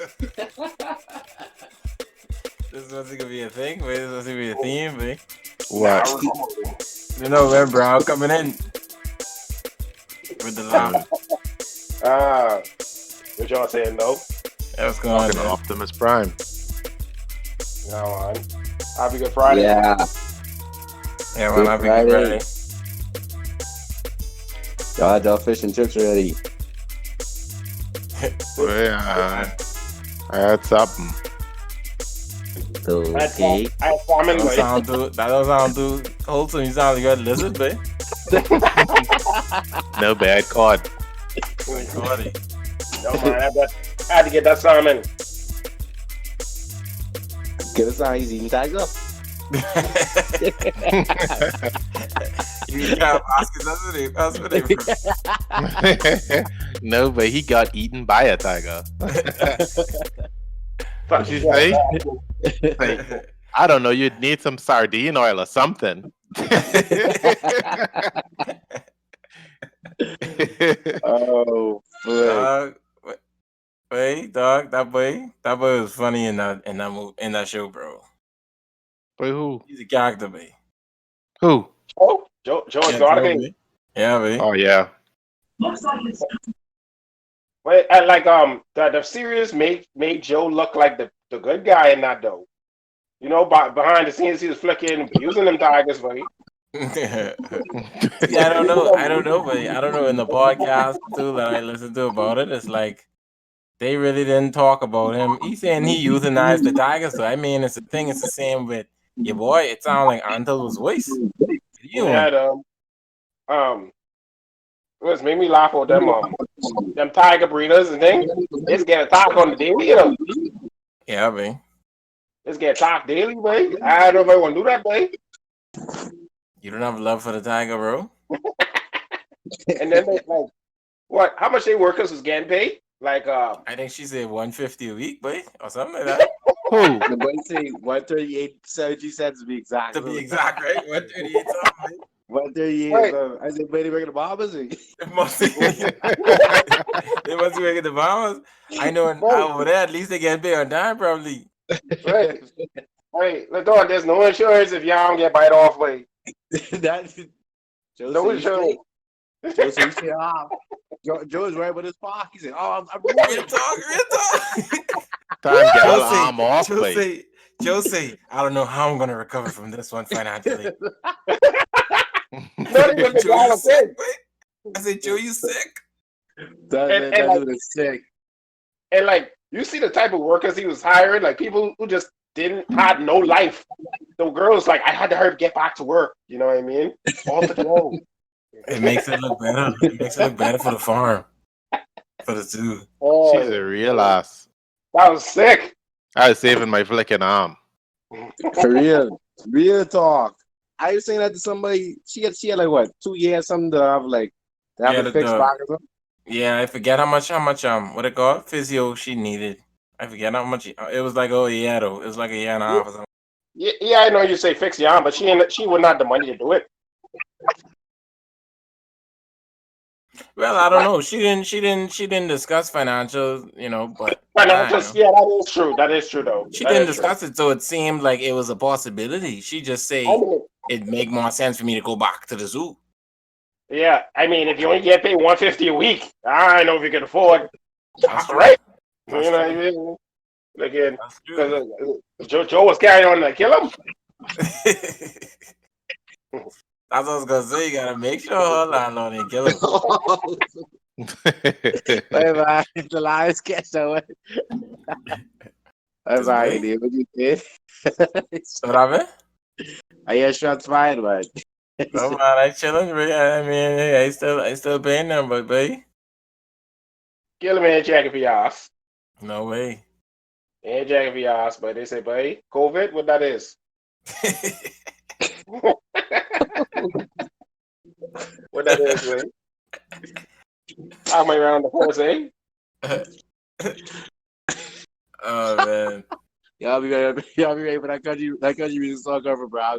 This is what's gonna be a thing, boy. This is what's gonna be a theme, boy. What? You know where Brown coming in with the laugh. What y'all saying though? Yeah, what's going on? Fucking Man? Optimus Prime. No, man. Happy Good Friday. Yeah. Yeah, man, Good happy Friday. Good Friday. God, y'all fish and chips ready. Yeah, I had something. Okay. I farming That like don't sound too wholesome. You sound like you're a lizard, boy. No bad card. Cardi. no man. I had to get that salmon. Give us how he's eating tiger. You can't ask it, that's what they No, but he got eaten by a tiger. What'd you say? Like, I don't know. You'd need some sardine oil or something. Oh, boy. Dog, wait, dog, that boy was funny in that show, bro. But who? He's a character, boy. Who? Oh, Joe Yeah, Exotic. boy. Yeah, boy. Oh yeah. Wait, like the series made Joe look like the good guy in that though. You know, behind the scenes he was flicking, using them tigers, right? Yeah, I don't know, but I don't know in the podcast too that I listened to about it. It's like they really didn't talk about him. He's saying he euthanized the tiger, so I mean it's a thing. It's the same with your boy. It sounds like Untitled's voice. You had it was made me laugh with them tiger breeders and things. It's get attacked on the daily, you know. yeah, boy. It's get attacked daily, boy. I don't know if I want to do that, boy. You don't have love for the tiger, bro. And then they like, what? How much they workers was getting paid? Like, I think she said $150 a week, boy, or something like that. Who? The boy say 138.70 to be exact. To be exact, right? 138 something. 138. Right. I said, but they making the bombers. They must be making the bombers. I know Right. over there, at least they get paid on time, probably. right. Hey, let's go. There's no insurance if y'all don't get bite off, like. That Joe No said, insurance. Joe said, Joe's right with his park. He said, "Oh, I'm Real talk. Time get Joe all arm off, boy. Joe say, I don't know how I'm gonna recover from this one financially. Not even the Joe, guy you was sick, boy? I said, Joe, you sick? That like- dude is sick." And like, you see the type of workers he was hiring, like people who just had no life. The girls, like, I had to hurry get back to work. You know what I mean? All to go. It makes it look better. It makes it look better for the farm, for the zoo. Oh, She's a real ass. that was sick. I was saving my flicking arm. For real talk. I was saying that to somebody. She had like what 2 years something to have like to have Yeah, a fixed back or something. Yeah, I forget how much what it called physio she needed. I forget how much it was like. Oh yeah, though it was like a year and a half or something. Yeah, I know you say fix your arm, but she wouldn't have the money to do it. Well, I don't know. She didn't discuss financials, but Financials, yeah, that is true. That is true, though. she That didn't is true. discuss it, so it seemed like it was a possibility. She just say I mean, it'd make more sense for me to go back to the zoo. yeah, I mean, if you only get paid $150 a week, I don't know if you can afford. That's true. Right? That's You know what I true. mean? Again, That's true. because Joe was carrying on to kill him. That's what I was gonna say. You gotta make sure her landlord ain't kill him. Wait, man, the lions catch that way. That's all right, dude. What you did? What happened? I hear shots fired, man. No man, I chilling. I mean, hey, I still paying them, but babe, Kill him and checking for your ass. no way. And checking for your ass, but they say, buddy, COVID, what that is? What that is, man? I'm around the horse, eh? Oh man. Y'all be ready for that country music song cover, bro.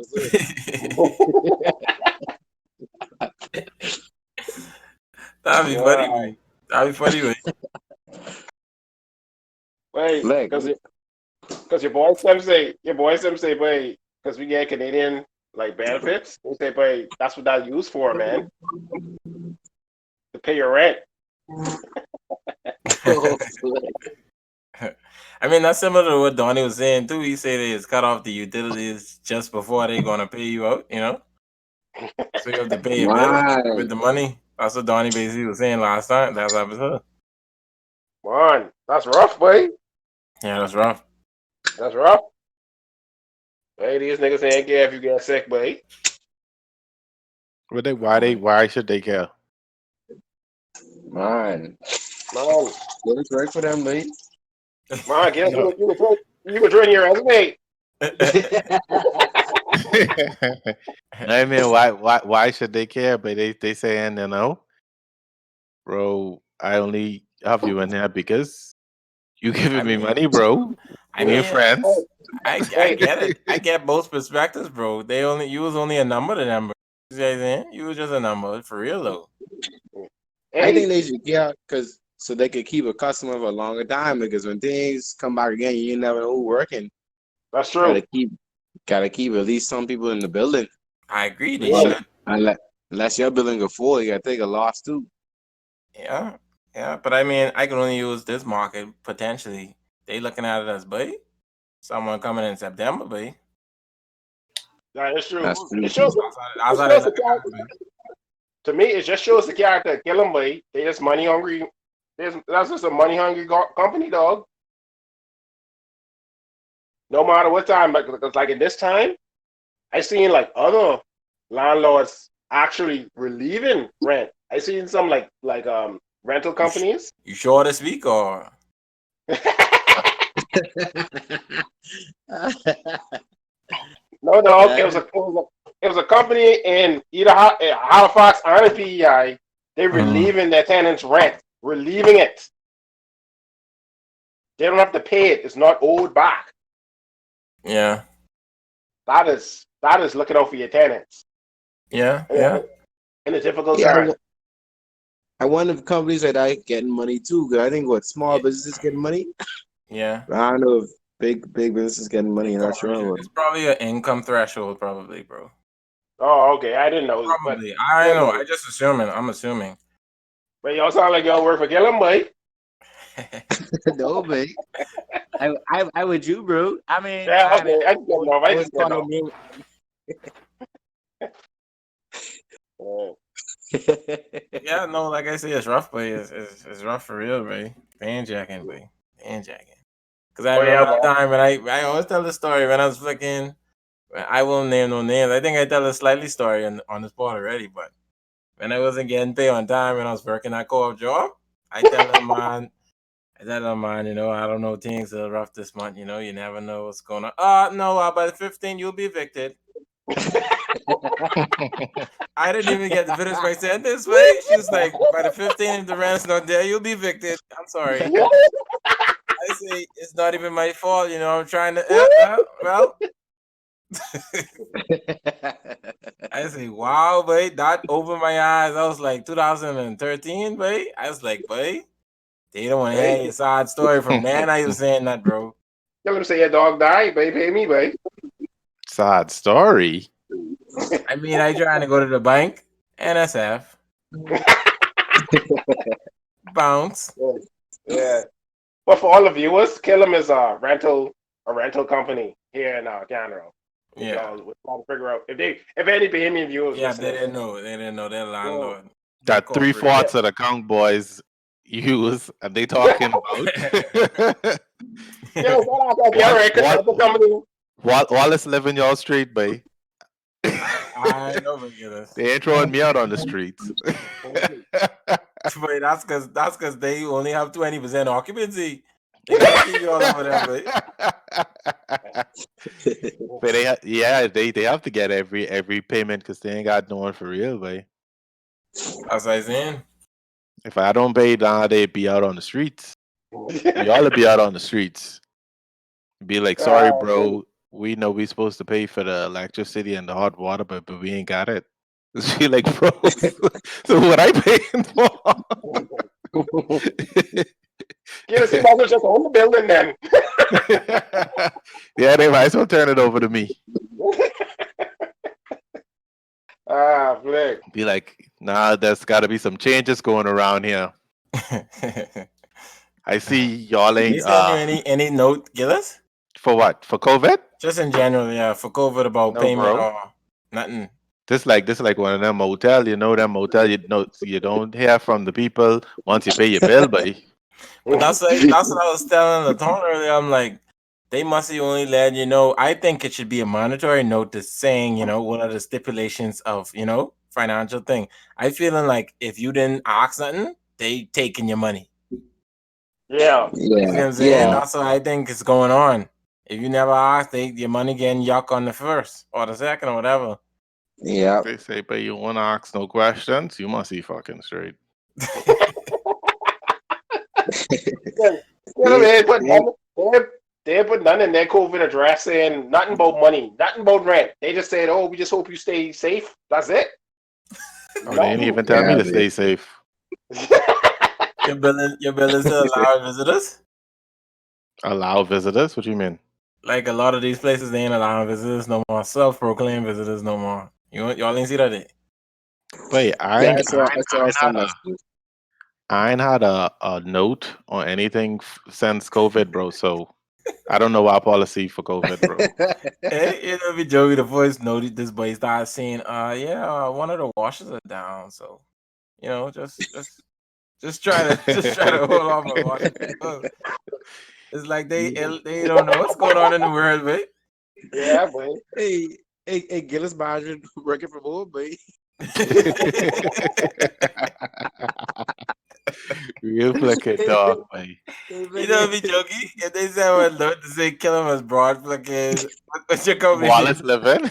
That'd be funny, man. That'd be funny, man. Wait, Like, because your boys them say, wait, because we get Canadian like benefits. They say, wait, that's what that used for, man, to pay your rent. I mean, that's similar to what Donnie was saying too. He said it's cut off the utilities just before they're gonna pay you out, you know? So you have to pay your bill man. with the money. That's what Donnie basically was saying last episode. Man, that's rough, boy. Yeah, that's rough. That's rough. Hey, these niggas ain't care if you get sick, boy. Why should they care? Man. Man, It's right for them, mate. man, guess what? You could join your resume. I mean, why should they care? But they saying, you know, bro, I only have you in there because you giving me money, bro. I We're mean, friends. I get it. I get both perspectives, bro. You was only a number to them, bro. You see what I'm saying? You was just a number for real though. I think they should care because so they could keep a customer for a longer time because when things come back again, you never know who's working. That's true. Gotta keep at least some people in the building. I agree. They should. Unless your building go full, you gotta take a loss too. Yeah, yeah. But I mean, I can only use this market potentially. They looking at it as, buddy, someone coming in September, buddy. Yeah, that's true. That's true. It shows, That's how they looking at it, buddy. to me, it just shows the character. Kill them, boy. They just money hungry. That's just a money hungry company, dog. No matter what time, because like in this time, I seen like other landlords actually relieving rent. I seen some like rental companies. You sure this week or? No, dog. It was a company in either Halifax or in PEI. They relieving their tenants' rent, relieving it. They don't have to pay it. It's not owed back. Yeah. That is looking out for your tenants. Yeah. In a difficult Yeah, time. I wonder if companies like that getting money too. Cause I think small businesses getting money. Yeah. I don't know if big businesses getting money. I'm not sure. It's probably an income threshold, probably, bro. Oh, okay. I didn't know. Probably. I don't know. I just assuming. I'm assuming. But y'all sound like y'all work for Gillum, boy. No, man. I would you, bro. I mean, yeah, okay. I just get off. Yeah, no, like I said, it's rough, but it's rough for real, bro. Panjacking, bro. Panjacking. Because I remember that time, and I always tell the story when I was flicking. I won't name no names. I think I tell a slightly story on the spot already, but when I wasn't getting paid on time when I was working that co-op job, I tell them, man, you know, I don't know, things are rough this month, you know, you never know what's going on. No, by the 15th, you'll be evicted. I didn't even get to finish my sentence, way. She was like, by the 15th, if the rent's not there, you'll be evicted. I'm sorry. I say, it's not even my fault, you know, I'm trying to, well. I say, wow, boy, that opened my eyes. I was like, 2013, boy. I was like, boy, they don't want to hear your sad story from then. I was saying that, bro. Tell him say your dog died, baby. Pay me, baby. Sad story. I mean, I trying to go to the bank, NSF, bounce. Yeah. But for all the viewers, Killam is a rental company here in Canada. Yeah. We're trying to figure out if any Bahamian viewers. Yeah, they didn't know. They didn't know their landlord. That 3/4 of the Conch boys use, and they talking about. Wallace live in your street, babe. I know, they ain't throwing me out on the streets. But that's because they only have 20% occupancy. They can't keep you all over there, but they have to get every payment because they ain't got no one for real, babe. That's what I'm saying. If I don't pay down, they be out on the streets. Y'all be out on the streets. Be like, sorry, bro. We know we supposed to pay for the electricity and the hot water, but we ain't got it. She like, bro. So what I paying for? Gillis, you might as well just own the building then. Yeah, they might as well turn it over to me. Flick. Be like, nah, there's got to be some changes going around here. I see y'all He ain't. send you any note, Gillis? For what? For COVID? Just in general, yeah, for COVID about No, payment bro. or nothing. This like one of them motel. You know them motel. You don't hear from the people once you pay your bill, buddy. But that's what I was telling the tone earlier. I'm like, they must have only let you know. I think it should be a mandatory notice saying, what are the stipulations of, financial thing. I feeling like if you didn't ask nothing, they taking your money. Yeah. You see what I'm saying? That's what I think is going on. If you never ask, your money getting yuck on the first or the second or whatever. Yeah. They say, but you want to ask no questions. You must be fucking straight. They put none in their COVID address saying nothing about money, nothing about rent. They just said, "Oh, we just hope you stay safe." That's it. Oh, they didn't even tell me to stay safe. Your bill is to allow visitors? Allow visitors? What do you mean? Like a lot of these places, they ain't allowing visitors no more. Self-proclaimed visitors no more. Y'all ain't see that? Wait, I ain't had a note or anything since COVID, bro. So I don't know our policy for COVID, bro. Hey, it'll be Joey. The voice noted this, but he started saying, one of the washers are down, so just try to hold off on washing. It's like they don't know what's going on in the world, mate. Yeah, boy. Hey, Gillis Margin working from home, boy. Real flicking dog, man. You know be joking. If they say what note to say kill him as broad flicking, what's your company? Wallace living.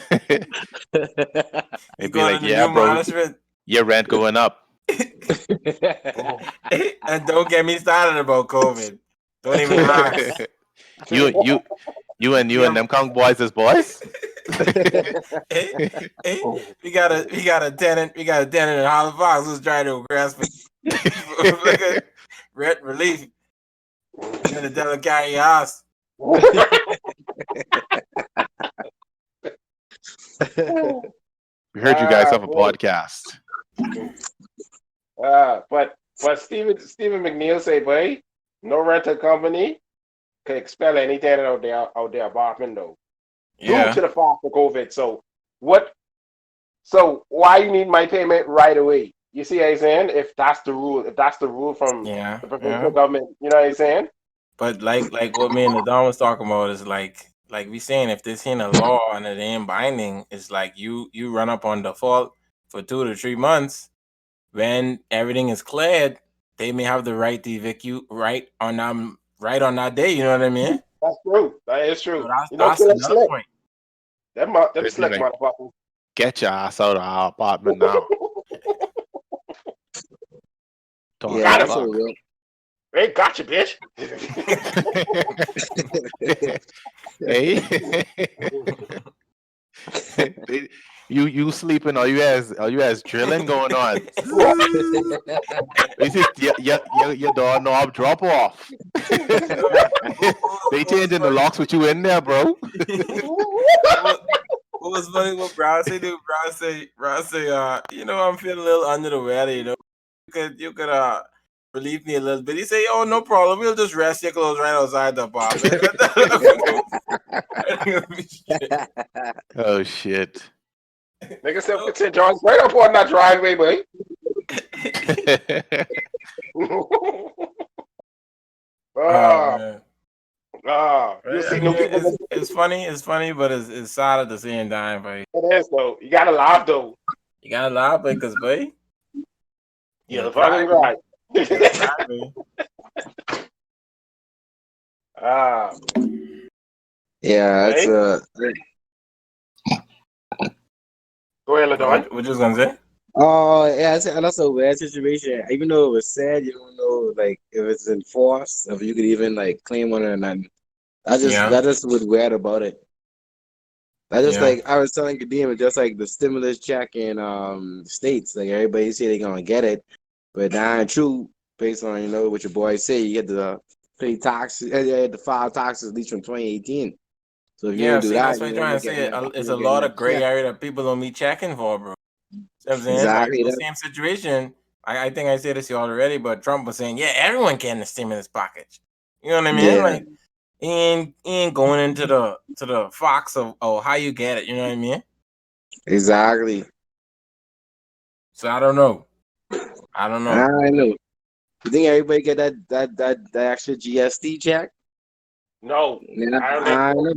You go like, yeah, bro. Management. Your rent going up. And don't get me started about COVID. Don't even ask. You and them Kong boys as boys. We got a tenant in Halifax who's trying to grasp rent relief. And the devil carry your house. We heard you guys have a podcast. But Stephen McNeil say, boy, no rental company can expel any tenant out their apartment though. Yeah. Due to the fact of COVID. So why you need my payment right away? You see what I'm saying? If that's the rule from the provincial government, you know what I'm saying? But like what me and the Don was talking about is like we saying if this ain't a law and it ain't binding, it's like you run up on default for 2 to 3 months. When everything is cleared, they may have the right to evict you right on that day. You know what I mean? That's true. That is true. So that's another point. Them slick motherfuckers. Get your ass out of our apartment now. Hey, gotcha, bitch. Hey. You sleeping? Are you as drilling going on? Is it your doorknob drop off? They changing the locks with you in there, bro. What was funny? What Brown say? Brown say, I'm feeling a little under the weather. You could relieve me a little bit. He say, oh, no problem. We'll just rest your clothes right outside the apartment. Oh shit. Nigga said, put St. John's right up on that driveway, boy. You see no people. It's funny, but it's sad at the same time, boy. It is though. You gotta laugh though. You gotta laugh because, boy. You're fucking right. Yeah, that's Go ahead, Ladon. What you was gonna say? Oh, yeah, that's a weird situation. Even though it was sad, you don't know, like, if it's enforced, if you could even, like, claim on it or nothing. That just was weird about it. Like, I was telling Kadeem, just like the stimulus check in states, like, everybody say they're gonna get it, but that ain't true based on, what your boys say. You get the pay taxes. You had to file taxes at least from 2018. So if you Yeah, don't do see, that, that's what I'm you trying don't to get say. that. It's You a don't get lot that of gray check. area that people don't be checking for, bro. You know what I'm saying? Exactly. Like the same situation. I think I said this to you already, but Trump was saying, yeah, everyone getting the stimulus package. You know what I mean? Yeah. Like he ain't going into the fox of how you get it. You know what I mean? Exactly. So I don't know. I don't know. I know. You think everybody get that extra GST check? No, Yeah, I don't think I so. know.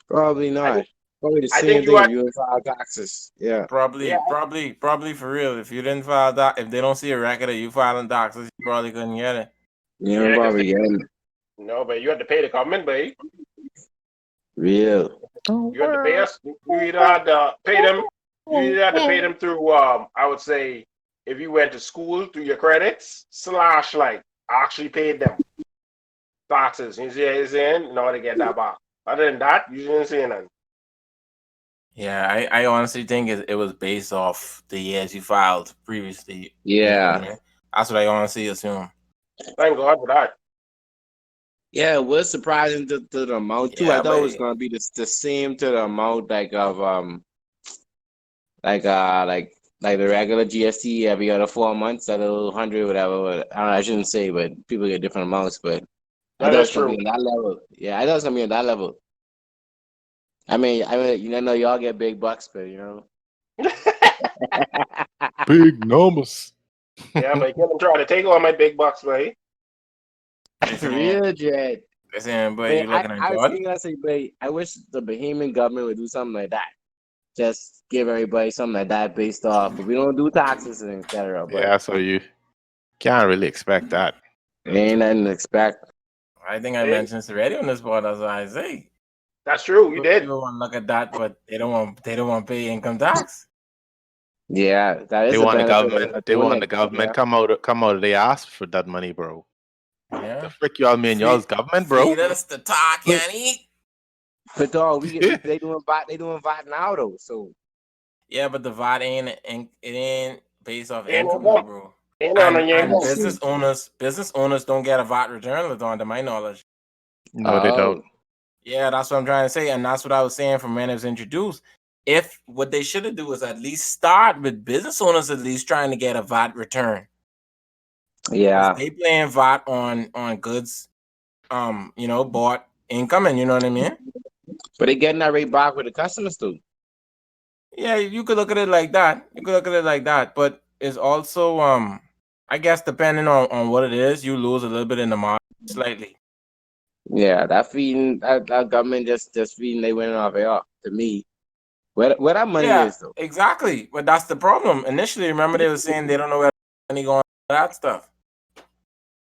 Probably I not. think Probably the I think same you thing if had you don't file taxes. Yeah. yeah. Probably for real. If you didn't file if they don't see a record of you filing taxes, you probably couldn't get it. You know, Yeah, because probably getting no, but you had to pay the government, but real. you had to pay us. You either had to pay them. You either had to pay them through. I would say if you went to school through your credits / like actually paid them taxes. You see what I'm saying? In order to get that back. Other than that, you didn't see nothing. Yeah, I honestly think it was based off the years you filed previously. You know what I Yeah. mean? That's what I honestly assume. Thank God for that. Yeah, it was surprising to the amount too. I Yeah, thought it but was gonna be the same to the amount like the regular GST every other 4 months, that little 100 whatever. But I shouldn't say, but people get different amounts. But I That thought is it's gonna true. be on that level. Yeah, I thought it's gonna be on that level. I mean, you know, y'all get big bucks, but you know. Big numbers. Yeah, but you can't try to take all my big bucks, right? Real Dread. but But you looking at I was Jordan? thinking, I say, but I wish the Bahamian government would do something like that. Just give everybody something like that based off. We don't do taxes and etc. But Yeah, so you can't really expect that. ain't nothing to expect. I think I Hey, mentioned this already on this board. That's what I say. that's true. You did. People want to look at that, but they don't want to pay income tax. Yeah, that They is a want the benefit government. of They doing want the it. government Yeah. come out of their ass for that money, bro. The Yeah. frick y'all mean y'all's government, bro? Feed us the talk But and eat. but dog, they doing VAT now though. So Yeah, but the VAT ain't based off Ain't income, no though, bro. Ain't on And your and income. business owners don't get a VAT return, Ladon, to my knowledge. No, they don't. Yeah, that's what I'm trying to say, and that's what I was saying from when it was introduced. If what they should have do is at least start with business owners at least trying to get a VAT return. yeah, They paying VAT on goods, bought income, and you know what I mean? but they getting that rate back with the customers too. Yeah, you could look at it like that. But it's also I guess depending on what it is, you lose a little bit in the market slightly. Yeah, that government just feeding they winning off AR to me. Where that money Yeah, is though. exactly. But that's the problem. Initially, remember they were saying they don't know where the money going that stuff.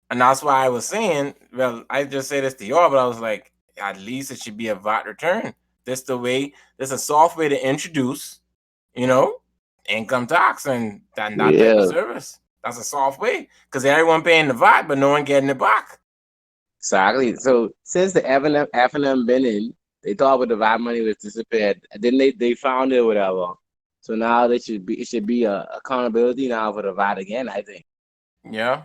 And that's why I was saying, well, I just say this to y'all, but I was like, at least it should be a VAT return. This a soft way to introduce, income tax and that type of Yeah, service. That's a soft way because everyone paying the VAT, but no one getting it back. exactly. So since the F&M been in, they thought with the VAT money was disappeared. And then they found it or whatever. So now it should be a accountability now for the VAT again, I think. Yeah.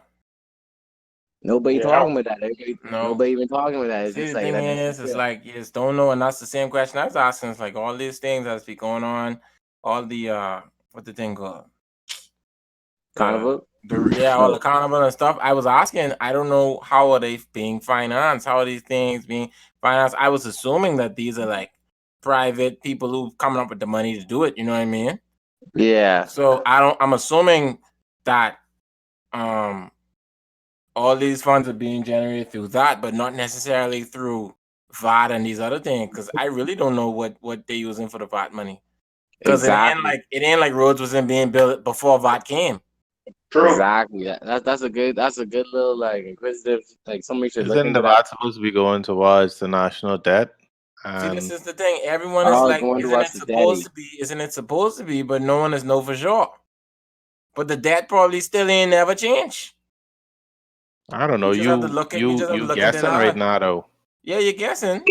Nobody Yeah. talking about that. No. Nobody even talking about that. It's See, just the like thing that. is, it's like you just don't know, and that's the same question I was asking. It's like all these things that's be going on, all the what the thing called? Carnival? All the carnival and stuff. I was asking, I don't know how are they being financed? How are these things being financed? I was assuming that these are like private people who coming up with the money to do it. You know what I mean? Yeah. So I'm assuming that all these funds are being generated through that, but not necessarily through VAT and these other things. Because I really don't know what they're using for the VAT money. Because Exactly. it ain't like roads wasn't being built before VAT came. True. Exactly. That's a good little like inquisitive, like somebody should look Isn't the into that. VAT supposed to be going towards the national debt? See, this And is the thing. Everyone is Oh, like, going to watch the daddy. Isn't it supposed to be? But no one is know for sure. But the debt probably still ain't never changed. I don't know. You just have to You look into guessing right that. now though. Yeah, you're guessing.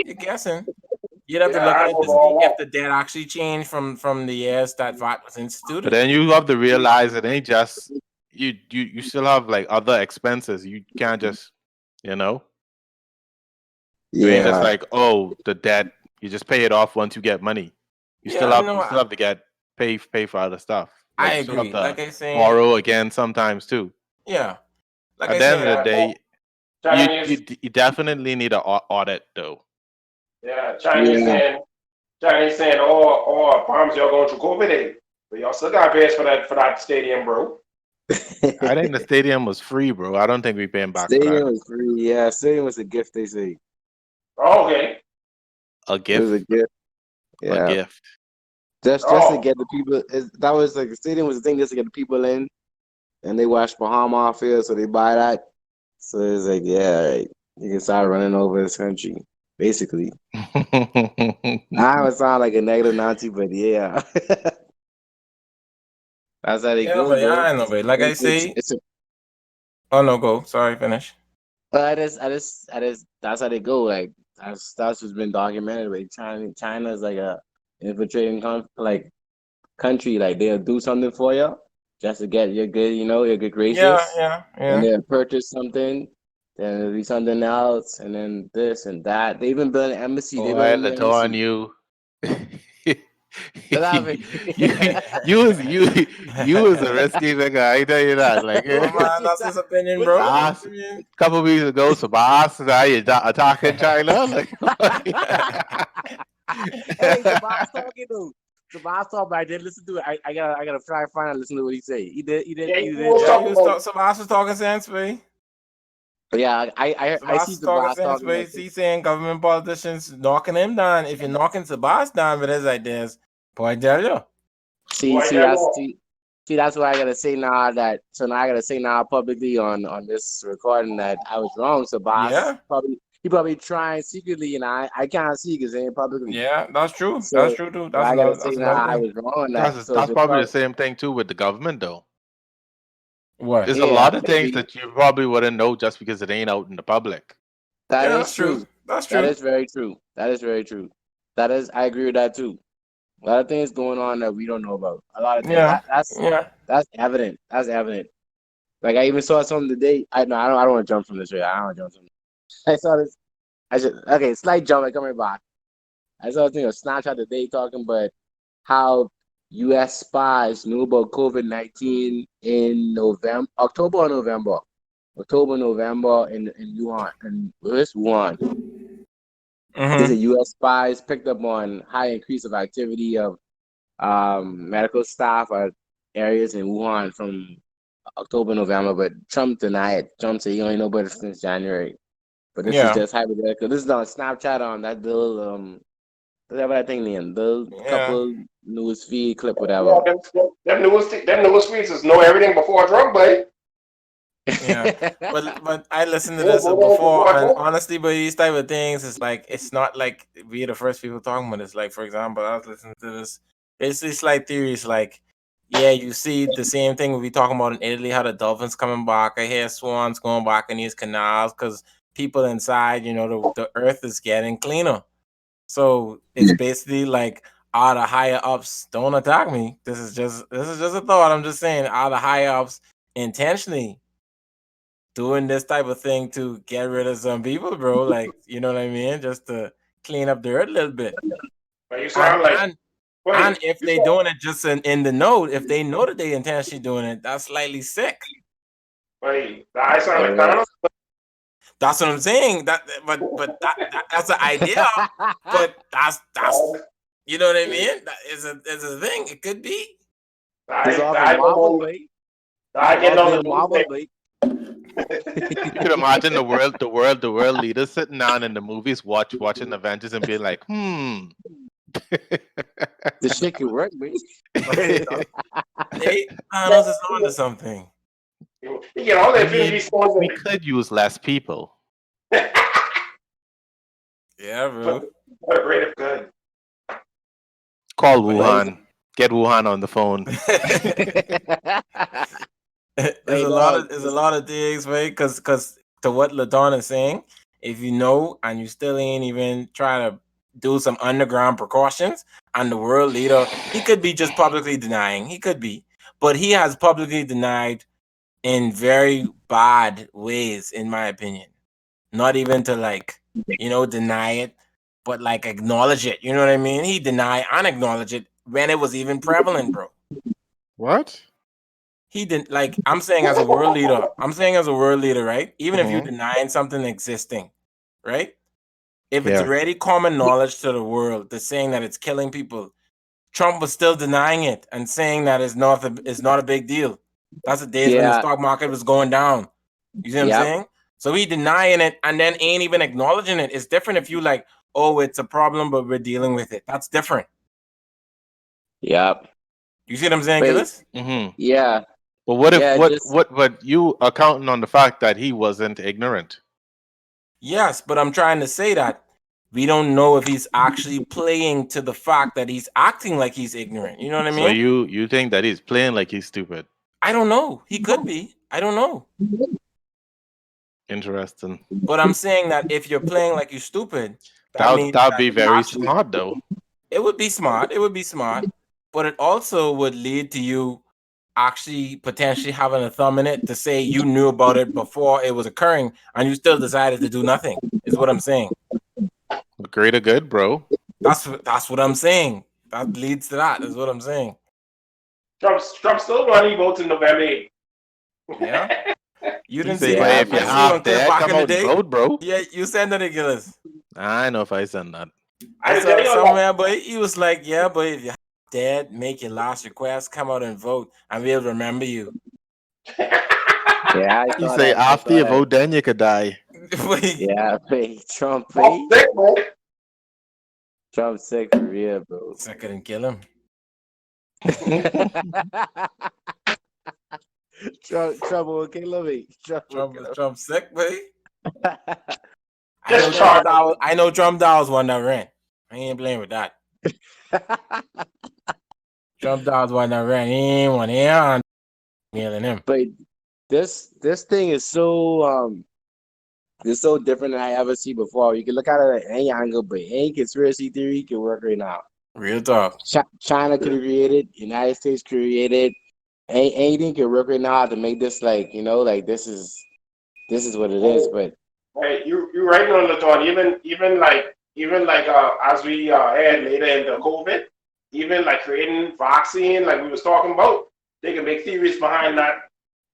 You'd have to Yeah, look I at it know to see all if that. the debt actually changed from the years that VAT was But instituted. then you have to realize it ain't just you still have like other expenses. You can't just You know, you ain't just Yeah. like, oh, the debt. You just pay it off once you get money. You still Yeah, have no, you still have to get pay for other stuff. I Like you still have agree. to Like I saying, borrow again sometimes too. yeah. Like At I the end saying, of the day, Chinese, you definitely need an audit though. yeah, Yeah. Chinese saying, oh, problems y'all going through COVID, but y'all still got paid for that stadium, bro. I think the stadium was free, bro. I don't think we paying back for that. Stadium was free. Yeah, stadium was a gift. They say Oh, okay. A it was a gift, gift. a Yeah, gift. just to Oh, get the people. That was like the stadium was the thing just to get the people in, and they watch Bahama Field, so they buy that. So it's like, yeah, right. You can start running over this country, basically. I would sound like a negative Nazi, but yeah, that's how they yeah, go, but yeah, bro. I know, but like I say, It's a, oh no, go. Sorry, finish. that's how they go. Like that's what's been documented. Like China is like a infiltrating country. Like they'll do something for you just to get your good, your good Yeah, gracious, yeah, and yeah. they'll purchase something. Then it'll be something else, and then this and that. They even built an embassy. They built Boy, a new Lato on embassy. you. But I mean, You was a risky nigga. I tell you that. Like Oh man, that's his opinion, but bro. no, His last opinion. couple weeks ago, Sabas you attacking China. Like, hey, Sabas talking though. Sabas talking, but I did listen to it. I gotta try and find and listen to what he say. yeah, He he did was Yeah, say. he talking was about, Sabas was talking sense, man. But yeah, I Sabas see was talking Sabas sense, talking but like he's saying government politicians knocking him down. If you're knocking Sabas down with his ideas, boy, I tell you. see boy, see that that's law. see that's why I gotta say now I gotta say now publicly on this recording that I was wrong. Sabas Yeah, probably trying secretly, and I can't see because it ain't publicly. yeah, that's true. That's So, true too. so I gotta say That's now another I thing. was wrong on that. So that's the probably the same thing too with the government, though. What? There's a yeah, lot of things maybe that you probably wouldn't know just because it ain't out in the public. that Yeah, is that's true. true. That's That true. is very true. That is very true. I agree with that too. A lot of things going on that we don't know about. A lot of things Yeah, yeah. that's evident. That's evident. Like I even saw something today. I don't want to jump from this way. I don't want to jump from. I saw this. Slight jump. Like coming back. I saw a thing of Snapchat today talking about how U.S. spies knew about COVID-19 in October, November in Wuhan, and where's Wuhan? They Mm-hmm. said U.S. spies picked up on high increase of activity of medical staff at areas in Wuhan from October, November, but Trump denied it. Trump said he only know about it since January. But this is Yeah, just hypothetical. This is on Snapchat on that little whatever that thing name, the yeah, couple news feed clip, Yeah, whatever. them newest features know everything before drug, boy. yeah. But I listened to They know this everything before, before and drug. honestly, but these type of things, it's like it's not like we're the first people talking about this. Like for example, I was listening to this. It's these like theories, like yeah, you see the same thing we talking about in Italy, how the dolphins coming back. I hear swans going back in these canals because people inside, the earth is getting cleaner. So it's basically like all the higher ups don't attack me. This is just a thought. I'm just saying all the higher ups intentionally doing this type of thing to get rid of some people, bro. Like, you know what I mean? Just to clean up the earth a little bit. But you And sound like, and and wait, if you they sound, doing it just in the note, if they know that they intentionally doing it, that's slightly sick. wait, I sound like Yeah. Thanos. That's what I'm saying. That's an idea. But that's you know what I mean? That is a thing. It could be. This I, all from I get Marvel, on, boy. This I get all on the from news Marvel, boy. You could imagine the world leaders sitting down in the movies, watching Avengers, and being like, This shit can work, boy. Hey, Thanos is on to something. You get all the I Infinity mean, Stones we in could use less people. Yeah, but bro. great if good. Call But yeah. Wuhan. Get Wuhan on the phone. There's Hey, a lot dog. of things, right? Because to what LaDon is saying, if you know and you still ain't even trying to do some underground precautions, and the world leader, he could be just publicly denying. He could be, but he has publicly denied in very bad ways, in my opinion. not even to like, deny it, but like acknowledge it. You know what I mean? He denied and acknowledged it when it was even prevalent, bro. What? He didn't like. I'm saying as a world leader. Right? Even if you're Mhm. denying something existing, right? If it's Yeah. already common knowledge to the world, the saying that it's killing people, Trump was still denying it and saying that it's not a big deal. That's the days when the Yeah. stock market was going down. You see what I'm Yep. saying? So he denying it and then ain't even acknowledging it. It's different if you like, oh, it's a problem, but we're dealing with it. That's different. Yep. You see what I'm saying, But Gillis? Mhm. yeah. But what if Yeah, what just what but you are counting on the fact that he wasn't ignorant? Yes, but I'm trying to say that we don't know if he's actually playing to the fact that he's acting like he's ignorant. You know what I So mean? you think that he's playing like he's stupid? I don't know. He could be. I don't know. Interesting. But I'm saying that if you're playing like you're stupid, that means That'd that be you very actually, smart though. it would be smart. It would be smart. But it also would lead to you actually potentially having a thumb in it to say you knew about it before it was occurring and you still decided to do nothing, is what I'm saying. The greater good, bro. That's what I'm saying. That leads to that, is what I'm saying. Trump still running votes in November 8th. Yeah. You He didn't say, see but yeah, if that? you're I man. see half one clip dead, back come in the out and day. vote, bro. Yeah, you sent it to Gillis. I know if I send that. I I saw tell it you somewhere, but he was like, yeah, but if you're dead, make your last request, come out and vote, and we'll remember you. Yeah, I He saw say that. I after saw you that. vote, then you could die. Yeah, Trump, Oh, sick, bro. Trump sick for real, bro. So I couldn't kill him. Trump will kill me. Trump sick, buddy. Just charge. I know Trump dollars one that ran. I ain't playing with that. Trump dollars one that ran. He ain't one here mailing him. But this thing is so it's so different than I ever see before. You can look at it at any angle, but any conspiracy theory can work right now. Real talk. China could create it, United States created anything can work right now to make this like like this is what it is. But Right, you right on the thought. Even like as we had later into COVID, even like creating vaccine, like we was talking about, they can make theories behind that.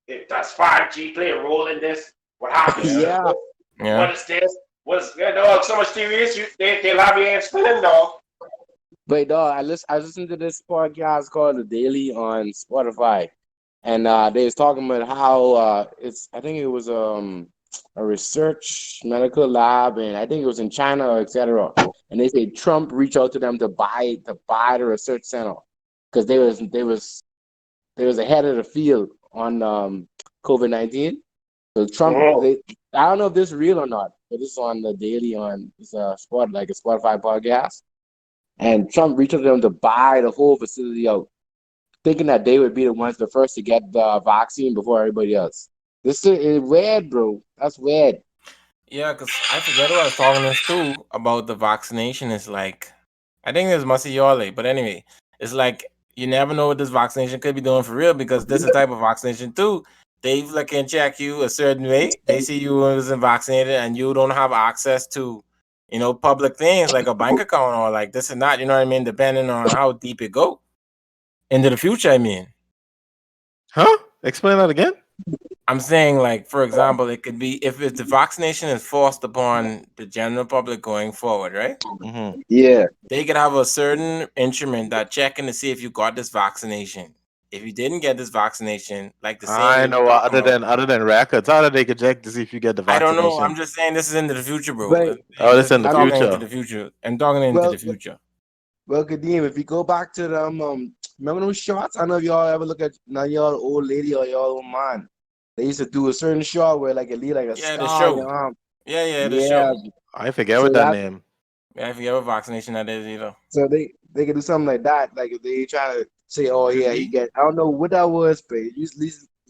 If that's 5G play a role in this, what happens to Yeah. the yeah, book? Yeah. What is this? What's dog? So much theories, they'll have your hands spinning, dog. but dog, I listened to this podcast called The Daily on Spotify, and they was talking about how it's I think it was a research medical lab, and I think it was in China, etc. And they say Trump reached out to them to buy the research center because they was ahead of the field on COVID-19. So Trump, Oh, I don't know if this is real or not, but this is on the Daily on it's a Spotify podcast, and Trump reached out to them to buy the whole facility out, thinking that they would be the first to get the vaccine before everybody else. This is weird, bro. That's weird. Yeah, because I forget who I was talking this too about the vaccination. It's like, I think it's Masiole, but anyway, it's like you never know what this vaccination could be doing for real because this is the type of vaccination too. They like can check you a certain way. They see you wasn't vaccinated and you don't have access to, public things like a bank account or like this and that. You know what I mean? Depending on how deep it go into the future. I mean. Huh? Explain that again. I'm saying, like, for example, it could be if the vaccination is forced upon the general public going forward, right? Mm-hmm. Yeah. They could have a certain instrument that checking to see if you got this vaccination. If you didn't get this vaccination, like the saying I we were know. talking about, Other than records, how do they can check to see if you get the I don't know. vaccination? I'm just saying this is into the future, bro. But Oh, that's in the I'm talking into future. the future. I'm talking into well, the future. well, Kadeem, if you go back to them, remember those shots? I don't know if y'all ever look at now y'all old lady or y'all old man. They used to do a certain shot where like it leave like a Yeah, the scar on show. your arm. Yeah, the Yeah. show. I forget So what that that name. Yeah, I forget what vaccination that is either. so they could do something like that. Like if they try to say, oh yeah, he get I don't know what that was, but it used to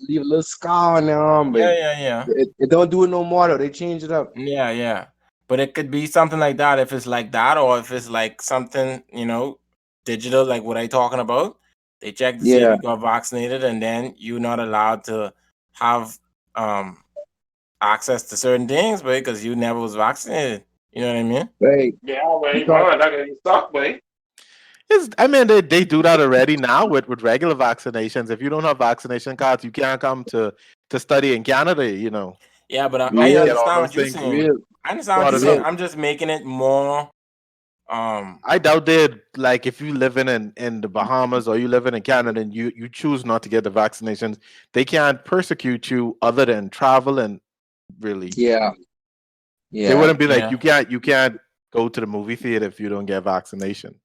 leave a little scar on their arm, but Yeah. it don't do it no more though. They change it up. Yeah. But it could be something like that if it's like that, or if it's like something, digital, like what I talking about. They check to see if Yeah. you got vaccinated, and then you're not allowed to have access to certain things, but because you never was vaccinated. You know what I mean? Right. Yeah, man, man, that gonna suck, man. I mean, they do that already now with regular vaccinations. If you don't have vaccination cards, you can't come to study in Canada. You know. Yeah, but I You get all understand those what you're things. saying. Real. I understand what Part you're of saying. the. I'm just making it more. I doubt they'd like if you living in the Bahamas or you living in Canada and you choose not to get the vaccinations, they can't persecute you other than travel and really. Yeah. They Yeah. wouldn't be like Yeah. you can't go to the movie theater if you don't get vaccination.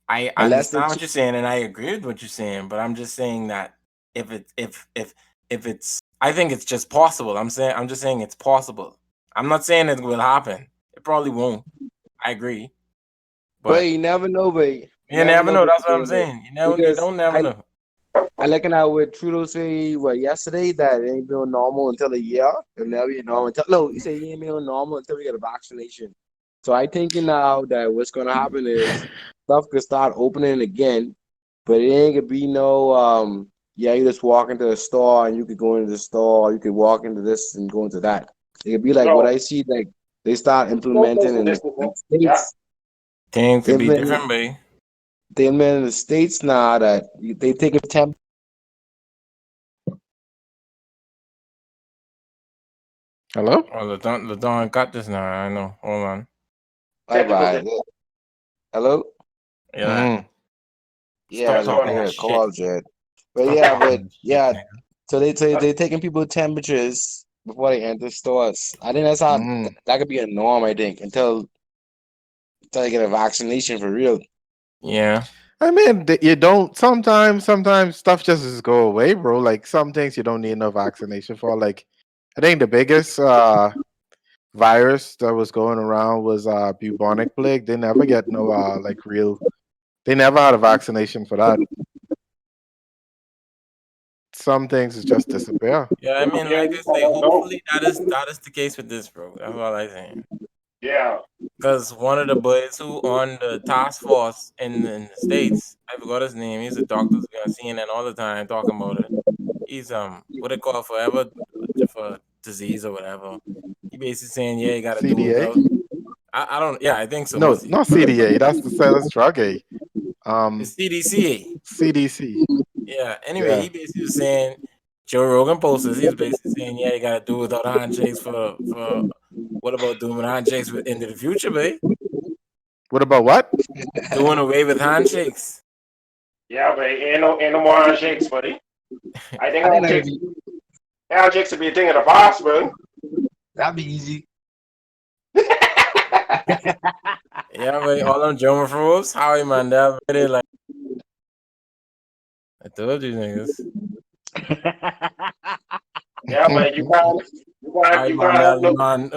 I Unless they understand what you're saying, and I agree with what you're saying. But I'm just saying that if it's, I think it's just possible. I'm just saying it's possible. I'm not saying it will happen. It probably won't. I agree. But But you never know, but you never know. That's what I'm saying. You because don't never know. I reckon I would Trudeau say yesterday that it ain't been normal until a year. It'll never be normal until he said it ain't been normal until we get a vaccination. So I thinking now that what's gonna happen is stuff could start opening again, but it ain't gonna be no yeah, you just walk into the store and you could go into the store, or you could walk into this and go into that. It could be like what No, I see like they start implementing in the yeah. states. Things They could be implement different, babe. they implement in the states now that they take a temp. Hello? Oh, the Don got this now. I know. Hold on. Bye bye. Technical Hello. Yeah. Mm-hmm. Yeah, Stop talking I that heard shit. calls, Jed. But Stop yeah, talking but that shit, yeah. nigga. So they taking people temperatures before they enter stores. I think that's how Mm. that could be a norm. I think until they get a vaccination for real. Yeah. I mean, you don't sometimes stuff just go away, bro. Like some things you don't need no vaccination for. Like I think the biggest virus that was going around was bubonic plague. They never get no like real. They never had a vaccination for that. Some things just disappear. Yeah, I mean, Yeah, like you I say, don't know. hopefully that is the case with this, bro. That's all I'm saying. Yeah. Because one of the boys who on the task force in the States, I forgot his name. He's a doctor we are seeing it all the time talking about it. He's what they call forever for disease or whatever. He basically saying, yeah, you gotta do CDA? without. I don't, yeah, I think so. No, Must not CDA. That's the Centers Drug A. it's CDCA. CDC. Yeah. Anyway, Yeah. he basically was saying Joe Rogan posted. He's basically saying, yeah, you gotta do without handshakes for what about doing with handshakes into the future, babe? What about what? Doing away with handshakes. Yeah, but ain't no more handshakes, buddy. I think I think that'd handshakes would be a thing of the past, man. be easy. Yeah, but all them German fools, Howie Mandel, really like. I told you niggas. Yeah, but you Howie can't hug Mandel, no,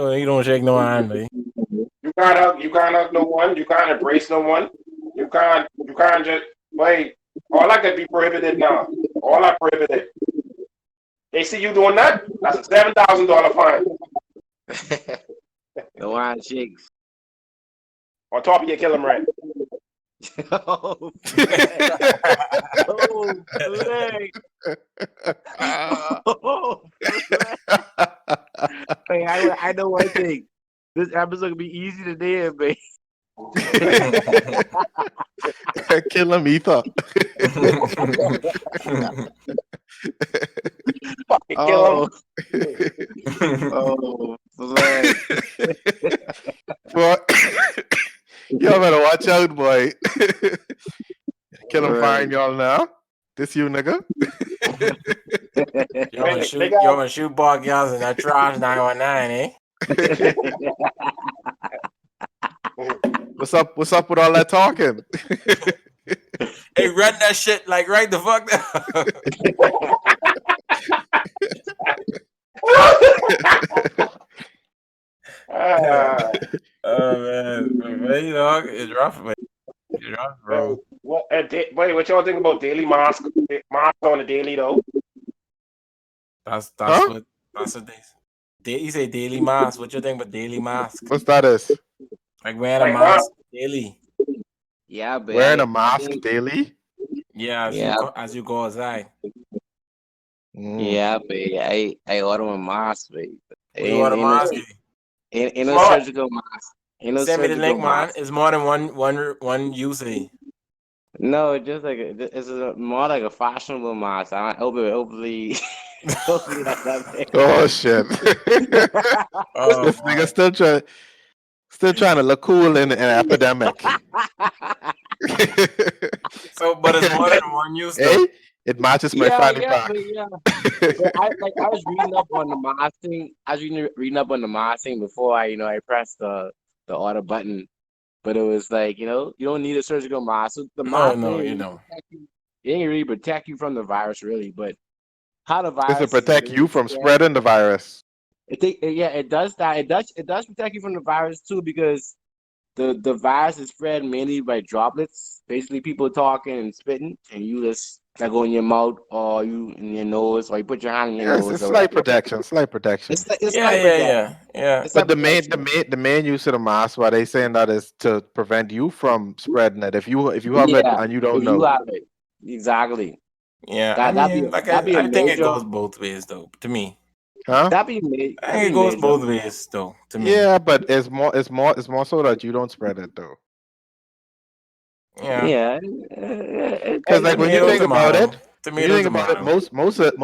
man, you don't shake no hand, babe. you can't hug no one. You can't embrace no one. You can't just wait. All that could be prohibited now. All that prohibited. They see you doing that. That's a $7,000 fine No handshakes. on top of your killing rent. Oh, play. Oh, play. Hey, I know one thing. This episode will be easy today, babe. Kill him, Ether. Fucking kill Oh, oh, play. Boy, y'all better watch out, boy. Kill him, Right. fine y'all now. This you, nigga. You wanna shoot bog yells in that trash 919, eh? What's up? What's up with all that talking? Hey, run that shit like right the fuck down. Oh man, dog, it's rough, man. It's rough, bro. Wait, what y'all think about daily mask on the daily though? That's Huh? what you say daily mask. What you think about daily mask? What's that is? Like wearing a Like mask daily. Yeah, but Wearing a mask daily? Yeah, as you go outside. Mm. Yeah, babe. I order my mask, babe. want a mask? Ain't no surgical mask. Ain't no Send me the surgical link, man. mask. It's more than one usage. No, it's just like it's more like a fashionable mask. Hopefully, hopefully that's not it. Oh shit! Oh, This nigga still trying to look cool in an epidemic. so, but it's more than one use though. Hey, it matches my fanny pack. But I was reading up on the mask thing. I was reading up on the mask thing before I pressed the order button. But it was like, you don't need a surgical mask. So the mask No, thing, you know. it ain't really protect you from the virus, really. But how the It's virus to protect is you from spread, spreading the virus. it does that. It does protect you from the virus too, because the virus is spread mainly by droplets. Basically, people talking and spitting, and you just that go in your mouth, or you in your nose, or you put your hand in your Yes, nose. it's Or slight whatever. protection. Slight protection. It's Yeah, like protection. yeah. It's But like protection. the main use of the mask, why they saying that is to prevent you from spreading it. If you have it Yeah, and you don't if you know, have it, exactly. Yeah, I That'd mean, be a I think it major. goes both ways though. To me, huh? I think That'd it be goes major. both ways though. To me, Yeah, but it's more so that you don't spread it though. yeah. Yeah, Because like when you Tomato, think about tomato. it, when you Tomato, think about it, tomato.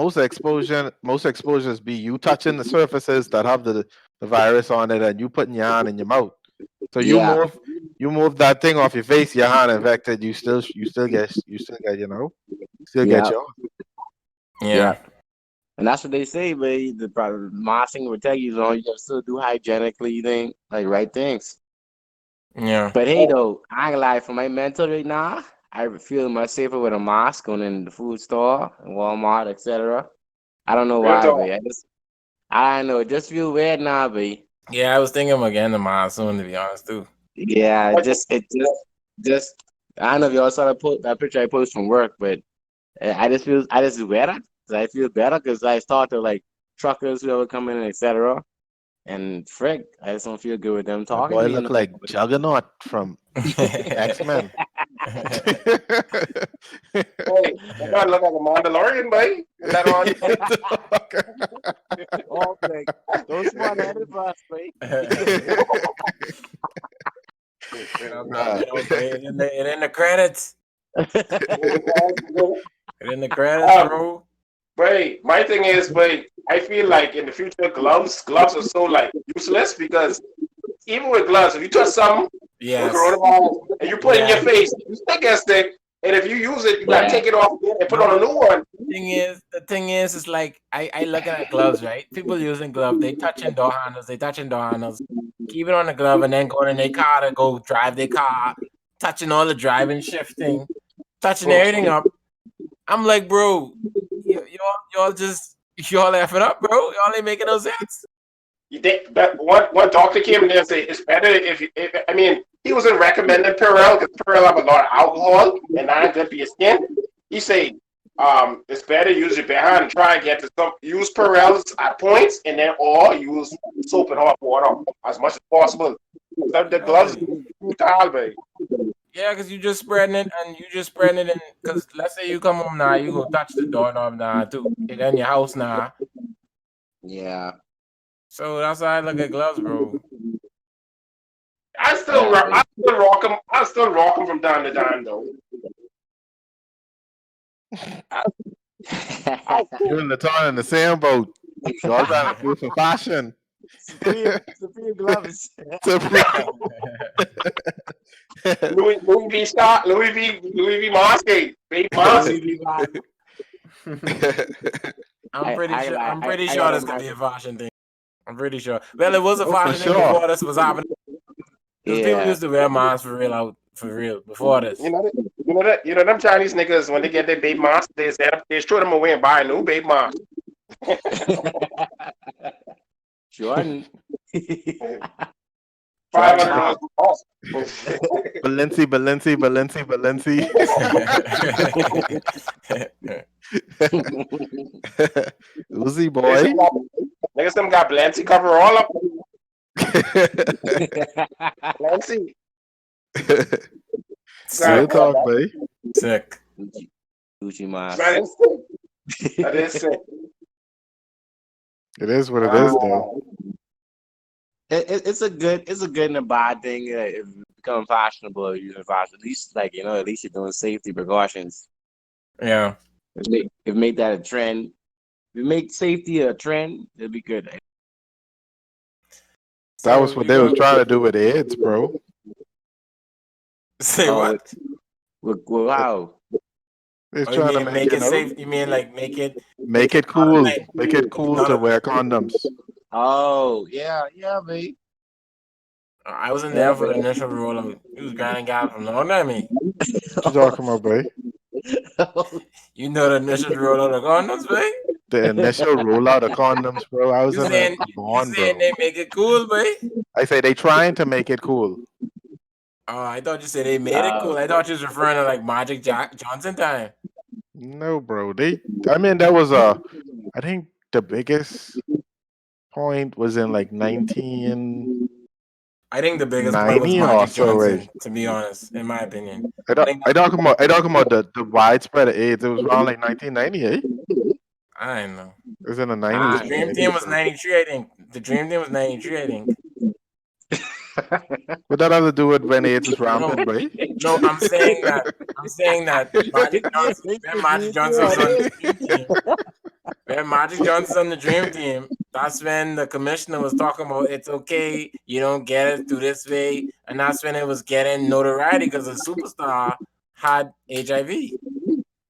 most exposures be you touching the surfaces that have the virus on it, and you putting your hand in your mouth. So yeah, you move that thing off your face, your hand infected, you still get still get yeah, yours. yeah. Yeah, And that's what they say, but the masking will tell you, you have to still do hygienically thing, like right things. yeah. But hey, though, I ain't gonna lie, for my mental right now, I feel much safer with a mask going in the food store, Walmart, etc. I don't know Real why, talk. but I don't know, it just feel weird now, but Yeah, I was thinking of getting the mask soon, to be honest too. yeah, just I don't know if y'all saw that picture I posted from work, but I just feel better. I feel better because I start to like truckers who ever come in, etc. And frick, I just don't feel good with them The talking to boy me. look like Juggernaut from X-Men. Hey, you gotta look like a Mandalorian, boy. Is that on? Oh, like, don't smart headed for us, mate. Nah. It in the credits. It in the credits, Um, bro. but my thing is, but I feel like in the future, gloves are so like useless because even with gloves, if you touch something with Yes. coronavirus and you put it in your Yeah. face, you still get sick. And if you use it, you gotta Yeah, take it off again and put on No, a new one. the thing is like I looking at gloves, right? People using gloves, they touching door handles, keep it on the glove and then going in their car to go drive their car, touching all the driving, shifting, touching everything up. I'm like, bro, y'all just y'all laughing up, bro. Y'all ain't making no sense. You think that one doctor came in there and said it's better if I mean he wasn't recommending Purell because Purell have a lot of alcohol and not good for your skin. He said it's better use your bare hand and try and get to some use Purells at points and then or use soap and hot water as much as possible. So the gloves brutal, baby. Yeah, because you just spreading it in. Because let's say you come home now, you go touch the doorknob now too. It in your house now. yeah, So that's how I look at gloves, bro. I still yeah, I still rock them. I still rock them from time to time though. You and Latan in the same boat. Y'all trying to do some fashion. Supreme gloves. Louis V. Mosque, big Mosque. I'm pretty I sure got this on could my be a fashion thing. I'm pretty sure. Well, it was a Oh, for fashion thing sure. before this was happening. Because people yeah. used to wear masks for real before this. You know them Chinese niggas when they get their baby mask, they throw them away and buy a new baby mask. Jordan. $500 cost. Balenci. Uzi boy. Niggas them got Blancy cover all up. Blancy. Real talk, boy. Sick. Gucci mask. That is sick. It is what it is, though. It's a good and a bad thing. If you become fashionable, using fashion, at least at least you're doing safety precautions. Yeah. If make that a trend, if you make safety a trend, it'll be good. That So was what you they was gonna trying to do with AIDS, bro. say Oh, what? wow. They're Oh, you trying to mean make make it safe? You mean like make it not a thing? make it cool Not to a wear thing. condoms. Oh, yeah, babe. I wasn't Yeah, there for the initial rollout. He was grinding guy from long time me. What you talking about, boy? You know the initial rollout of condoms, babe? The initial rollout of condoms, bro. I was You in a saying you bond, saying bro. they make it cool, babe? I say they trying to make it cool. Oh, I thought you said they made it cool. I thought you was referring to like Magic Johnson time. No, bro. I mean, that was I think the biggest point was in like 1990 I think the biggest point was or Magic so. Johnson, to be honest, in my opinion. I think I talking about the widespread of AIDS. It was around like 1990, eh? I don't know. It was in the The 90s, Dream 90s Team or was so. 93, I think. The Dream Team was 93, I think. What that have to do with when AIDS is No, rampant, boy? no, I'm saying that Magic Johnson, when Magic Johnson was on the Dream Team, when Magic Johnson's on the Dream Team, that's when the commissioner was talking about it's okay, you don't get it through this way, and that's when it was getting notoriety because the superstar had HIV.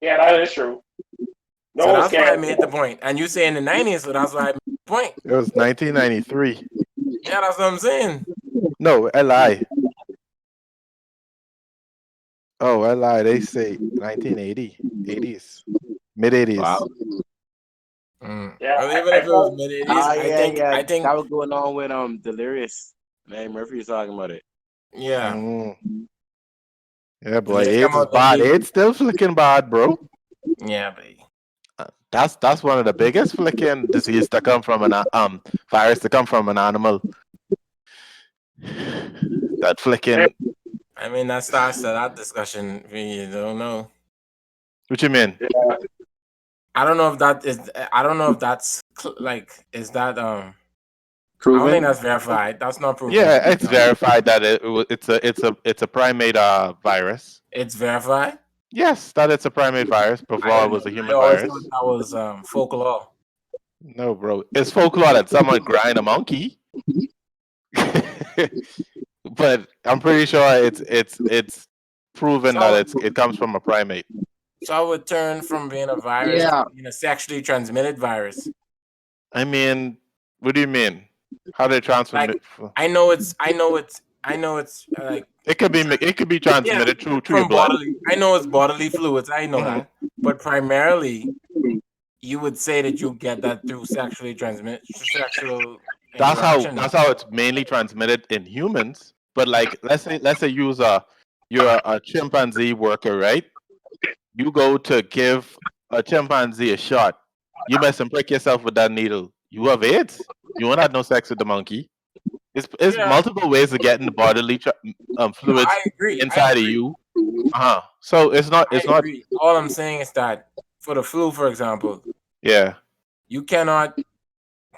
Yeah, that is true. So No that's why I scam. made the point. And you say in the 90s, so that's why I made the point. It was 1993. Yeah, that's what I'm saying. No, LI. Oh, LI. They say 1980, 80s, mid 80s. Wow. Yeah, Well, even if it was mid 80s, I think That was going on with Delirious. Man, Murphy was talking about it. yeah. Mm. Yeah, boy, Let's AIDS come is out the bad. league. AIDS still flicking bad, bro. Yeah, baby. That's one of the biggest flicking disease to come from an virus to come from an animal. That flicking. I mean, that starts to that discussion. You don't know. What you mean? I don't know if that is. I don't know if that's like. Is that I Proven? don't think that's verified. That's not proven. Yeah, it's verified that it's a primate virus. It's verified. Yes, that it's a primate virus before it was a I human always virus. thought that was folklore. No, bro, it's folklore that someone grind a monkey. But I'm pretty sure it's proven that it comes from a primate. So I would turn from being a virus to being a sexually transmitted virus. I mean, what do you mean? How they transmit? Like, I know it's like it could be transmitted through your from blood. bodily. I know it's bodily fluids. I know that, but primarily, you would say that you get that through sexual interaction. That's how it's mainly transmitted in humans. But like, let's say you're a chimpanzee worker, right? You go to give a chimpanzee a shot. You mess and prick yourself with that needle. You have AIDS. You won't have no sex with the monkey. It's multiple ways of getting the bodily fluids inside of you. So it's not. Agree. All I'm saying is that for the flu, for example, you cannot,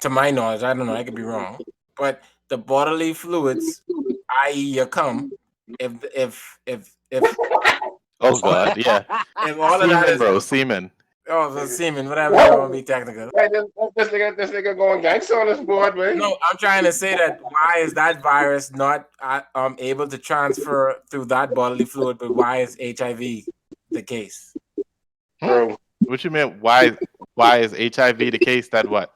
to my knowledge, I don't know, I could be wrong, but the bodily fluids, i.e., your cum, if oh god, yeah, if all semen, of that is bro, semen. Oh, the semen, whatever you want to be technical. This nigga going gangster on this board, man. No, I'm trying to say that why is that virus not able to transfer through that bodily fluid, but why is HIV the case? Bro, what you mean? Why is HIV the case? That what?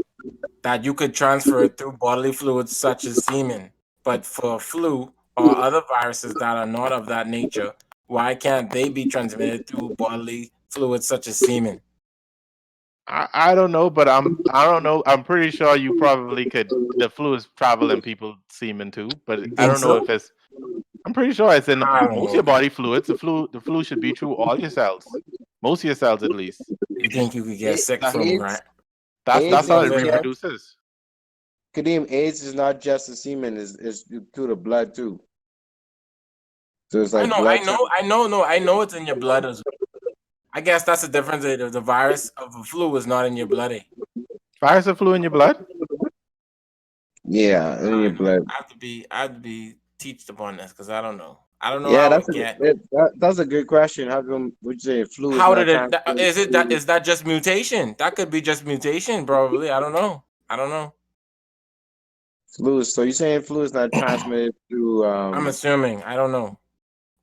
That you could transfer it through bodily fluids such as semen, but for flu or other viruses that are not of that nature, why can't they be transmitted through bodily fluids such as semen? I don't know, but I don't know. I'm pretty sure you probably could. The flu is traveling people semen too, but I don't know if it's. I'm pretty sure it's in most of your body fluids. The flu should be through all your cells, most of your cells at least. You think you could get sick from right? That's how it reproduces. Kadeem, AIDS is not just the semen; is through the blood too. So it's like I know it's in your blood as well. I guess that's the difference. The virus of the flu is not in your blood. Virus of flu in your blood? Yeah, in your blood. I have to be teached upon this because I don't know. I don't know Yeah, how it get. that's a good question. How come would you say flu is How not did it? transmitted? Is that just mutation? That could be just mutation, probably. I don't know. I don't know. Flu. So you're saying flu is not transmitted through I'm assuming. I don't know,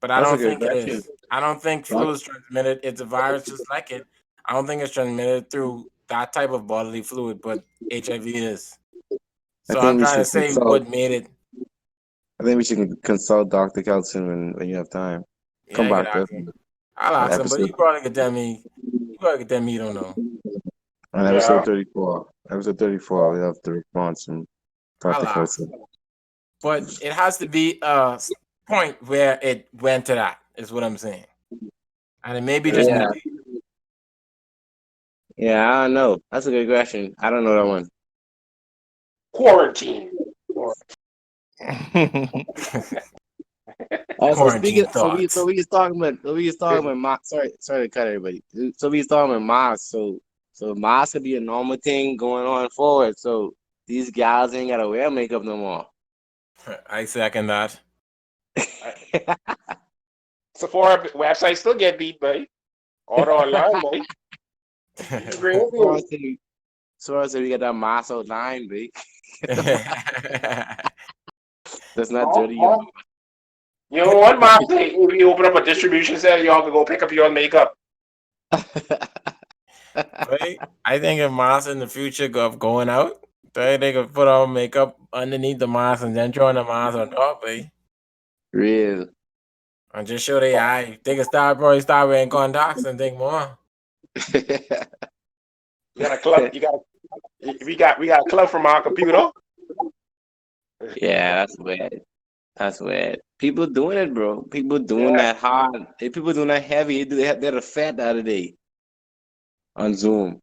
but I That's a don't good think it question. is. I don't think flu is transmitted. It's a virus just like it. I don't think it's transmitted through that type of bodily fluid, but HIV is. I So I'm think we trying to should say consult. what made it. I think we should consult Dr. Kelson when you have time. Yeah, Come I could back to us ask him. I'll on ask him, but episode he probably could tell me. He probably could tell me. He don't know. on Yeah. episode 34. Episode 34, we have the response from Dr. I'll ask. Kelson. But it has to be a point where it went to that. Is what I'm saying. And it may be just Yeah, mutation. yeah, I don't know. That's a good question. I don't know that one. Quarantine. Also, Quarantine speaking, so we thoughts. was talking about sorry to cut everybody. So we was talking about masks. So masks could be a normal thing going on forward. So these guys ain't gotta wear makeup no more. I second that. Sephora website still get beat, boy. Order online, boy. So I said we got that mask online, babe. That's not dirty. You know what, Mom? If you open up a distribution center, y'all can go pick up your makeup. Right? I think if masks in the future of going out, they could put on makeup underneath the mask and then throw the mask on top, Real. and just show their eye. They can probably start wearing contacts and think more. You got a club. We got a club from our computer. Yeah, that's weird. That's weird. People doing it, bro. People doing that hard. People doing that heavy. They're the fat the other day on Zoom.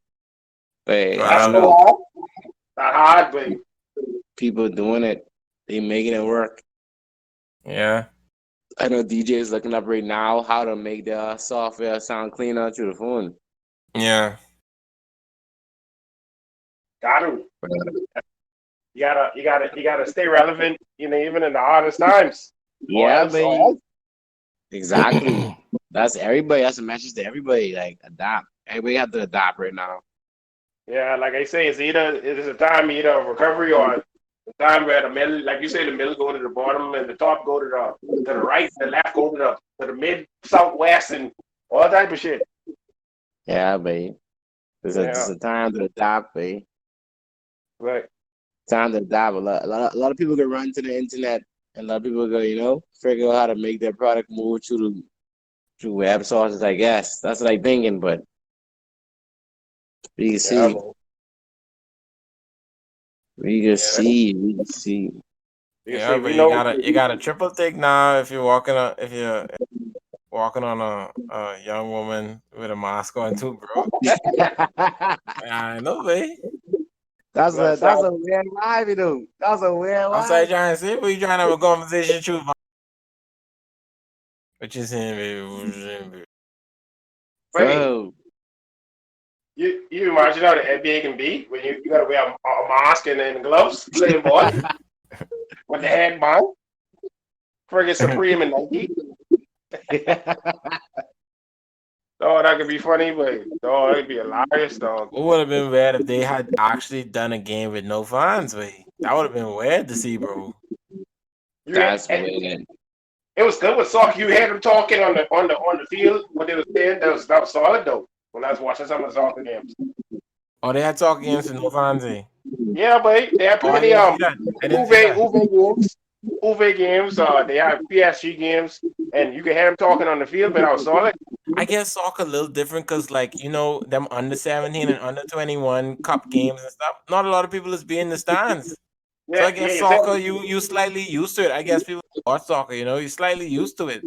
Hey, I That's don't know. cool. Not hard, but People doing it. They making it work. Yeah. I know DJs looking up right now how to make their software sound cleaner through the phone. Yeah. got to. You gotta stay relevant, even in the hardest times. Yeah, baby. Exactly. That's everybody. That's a message to everybody. Like adapt. Everybody have to adapt right now. Yeah, like I say, it's a time either of recovery or a time where the middle, like you say, the middle go to the bottom and the top go to the right, the left go to the mid, southwest, and all type of shit. Yeah, baby. It's a time to adapt, baby. Right. Time to adapt. A lot of people can run to the internet, and a lot of people go, figure out how to make their product move through web sources. I guess that's what I'm thinking, but we can see. We can see. We can see. Yeah, but you got a triple take now if you're walking on a young woman with a mask on too, bro. I know, babe. That's a weird vibe, you know. That's a weird vibe. I'm sorry, trying to say, but you trying to have a conversation, truth. What you saying, baby? Bro. You imagine how the NBA can be when you gotta wear a mask and then gloves playing ball with the headband. Friggin' Supreme and Nike. Oh, that could be funny, but that could be hilarious, dog. It would have been weird if they had actually done a game with no fans, babe. That would have been weird to see, bro. That's weird. It was good with soccer. You had them talking on the field when they were saying that was solid though. When I was watching some of the soccer games. Oh, they had soccer games with no fans, eh? Yeah, but they had plenty Uwe games. They have PSG games, and you can have them talking on the field, but I was solid. I guess soccer a little different because, them under 17 and under 21 cup games and stuff. Not a lot of people is being in the stands. Yeah, so I guess soccer, you slightly used to it. I guess people watch soccer, you're slightly used to it.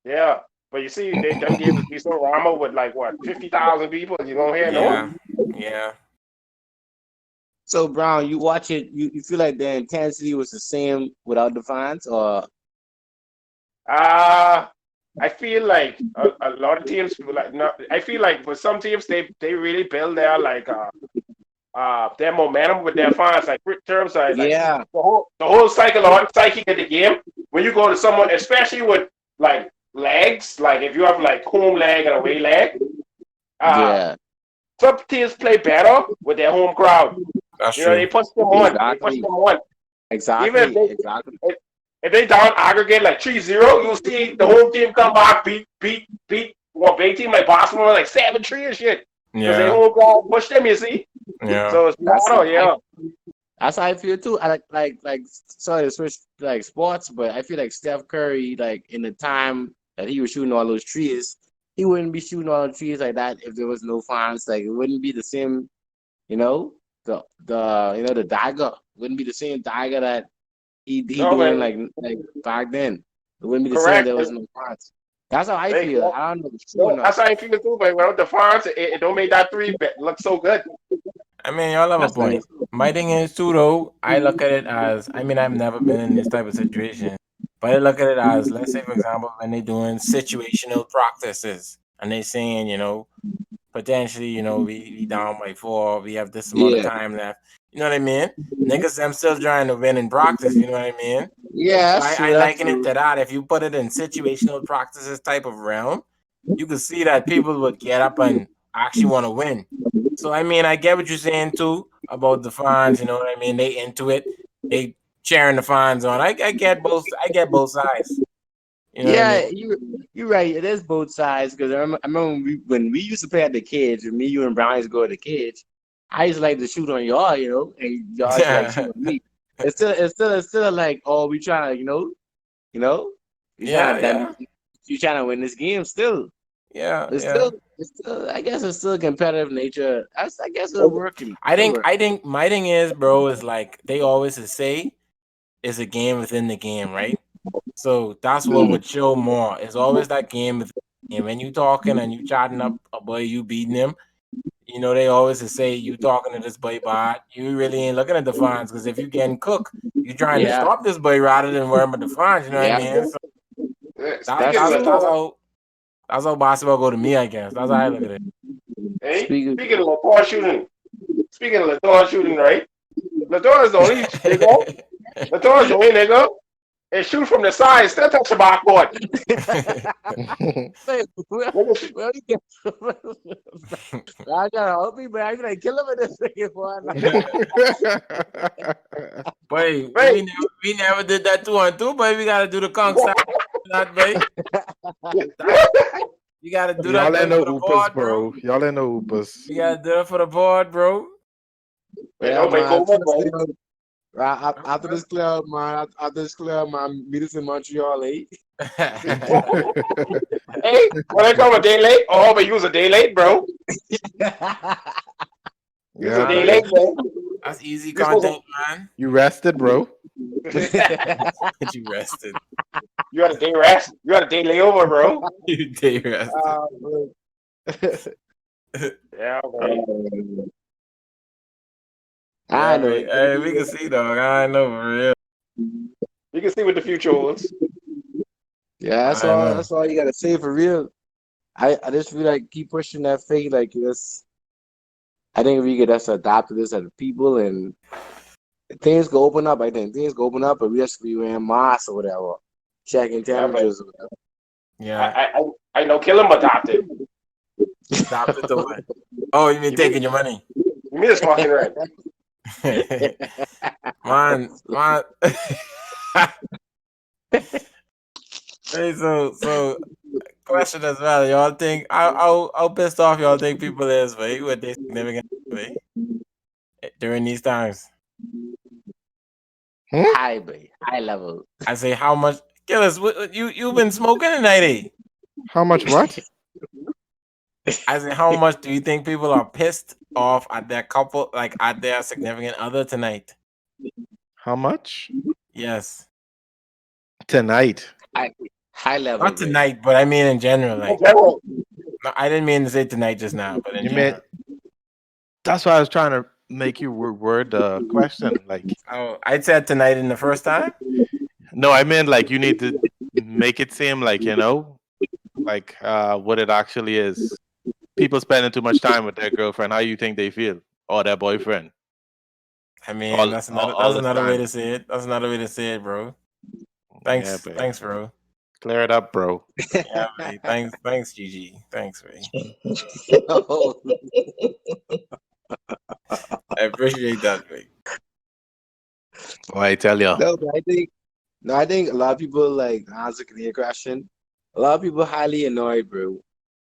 Yeah, but you see, them games would be so Rama with 50,000 people. You gonna hear no? Yeah. So Brown, you watch it. You feel like the intensity was the same without the fans, or? I feel like a lot of teams I feel like for some teams they really build their their momentum with their fans, like terms are like Yeah. the whole psyche of the game. When you go to someone, especially with like legs, like if you have like home leg and away leg, Yeah. some teams play better with their home crowd. That's You know, they true. push them on. They push Exactly. them on. Even Exactly. Exactly. if they down aggregate like 3-0, you'll see the whole team come back, beat one big team like Barcelona like 7-3 and shit. Because they Yeah. whole crowd push them, you see. Yeah. So it's That's better, yeah. That's how I feel too. I like sorry to switch like sports, but I feel like Steph Curry, like in the time that he was shooting all those trees, he wouldn't be shooting all the trees like that if there was no fans. Like it wouldn't be the same, you know, the dagger wouldn't be the same dagger that he No, doing man. like back then. It wouldn't be the same if Correct. there was no fans. That's how I feel. I don't know if it's true or No, not. that's how I feel too, but without the fans, it don't make that three look so good. I mean, y'all have a That's point. My thing is too, though. I look at it as, I mean, I've never been in this type of situation, but I look at it as, let's say, for example, when they're doing situational practices and they saying, potentially, we down by 4, we have this amount of Yeah. time left. You know what I mean? Niggas, I'm still trying to win in practice. You know what I mean? Yeah, So that's true. I That's liken it true. to that. If you put it in situational practices type of realm, you can see that people would get up and actually want to win. So I mean, I get what you're saying too about the fans. You know what I mean? They into it. They cheering the fans on. I get both. I get both sides. You know what I Yeah, mean? you're right. It is both sides because I remember when we used to play at the cage, and me, you, and Brian used to go to the cage. I used to like to shoot on y'all, and y'all used to like shoot on me. It's still like, oh, we trying to, you trying Yeah. to you trying to win this game still. Yeah. It's still, I guess it's still competitive nature. I guess it's working. I think my thing is, bro, is like they always say it's a game within the game, right? So that's what would show more. It's always that game within the game. When you talking and you chatting up a boy, you beating him. They always say you talking to this boy bad. You really ain't looking at the fines because if you getting cooked, you trying to Yeah, stop this boy rather than worrying about the fines. You know what I yeah. mean? So that, Speaking That's of that's true. that's Latour, how that's how basketball go to me. I guess that's how I look at it. hey, Speaking. speaking of Latour shooting, right? Latour is the only nigga. Latour is the only nigga. And shoot from the side, still touch the backboard. Wait, where you get? I gotta help me, but I like kill him in this freaking one. Boy, Right? we never did that 2-on-2, boy. We gotta do the conk style, that boy. You gotta do that Y'all ain't boy, no for the hoopers, board, bro. Y'all ain't no hoopers. You gotta do it for the board, bro. Yeah, Nobody man. go with, man. After this club, man. After this club, man. Meet us in Montreal, eh? Hey, when I come a day late, but you was a day late, bro. You was a Yeah, day bro. late, man. That's easy You supposed content, man. You rested, bro. But you rested. You had a day rest. You had a day layover, bro. You day rested. Yeah, man. I Yeah, know. hey, we can see, dog. I know for real. You can see what the future holds. Yeah, that's I all. know. That's all you gotta say for real. I just feel like keep pushing that faith. Like this, I think we could just adapt to this as a people, and things go open up. I think things go open up, but we just be wearing masks or whatever, checking Yeah, but temperatures. Or whatever. Yeah. I know kill him adopted. Adopted to what? Oh, you mean You taking mean your money? you mean it's fucking right? man. Hey, so question as well. Y'all think how pissed off y'all think people is, right? With their significant way during these times? High level. I say how much Gillis, you've been smoking tonight, eh? How much what? I say how much do you think people are pissed off at their couple, like at their significant other tonight? How much? Yes. Tonight. High level. Not tonight, but I mean in general. Like General. no, I didn't mean to say tonight just now, but in You general. meant that's why I was trying to make you word the question. Like, Oh, I said tonight in the first time. no, I meant like you need to make it seem like like what it actually is. People spending too much time with their girlfriend. How you think they feel? or their boyfriend. I mean, All, that's all the another way time. to say it. That's another way to say it, bro. Yeah, Thanks, bro. clear it up, bro. Yeah, man. Thanks, Gigi. Thanks, man. Oh, I appreciate that, man. Oh, I tell you. no, but I think a lot of people like answering your question. A lot of people highly annoyed, bro.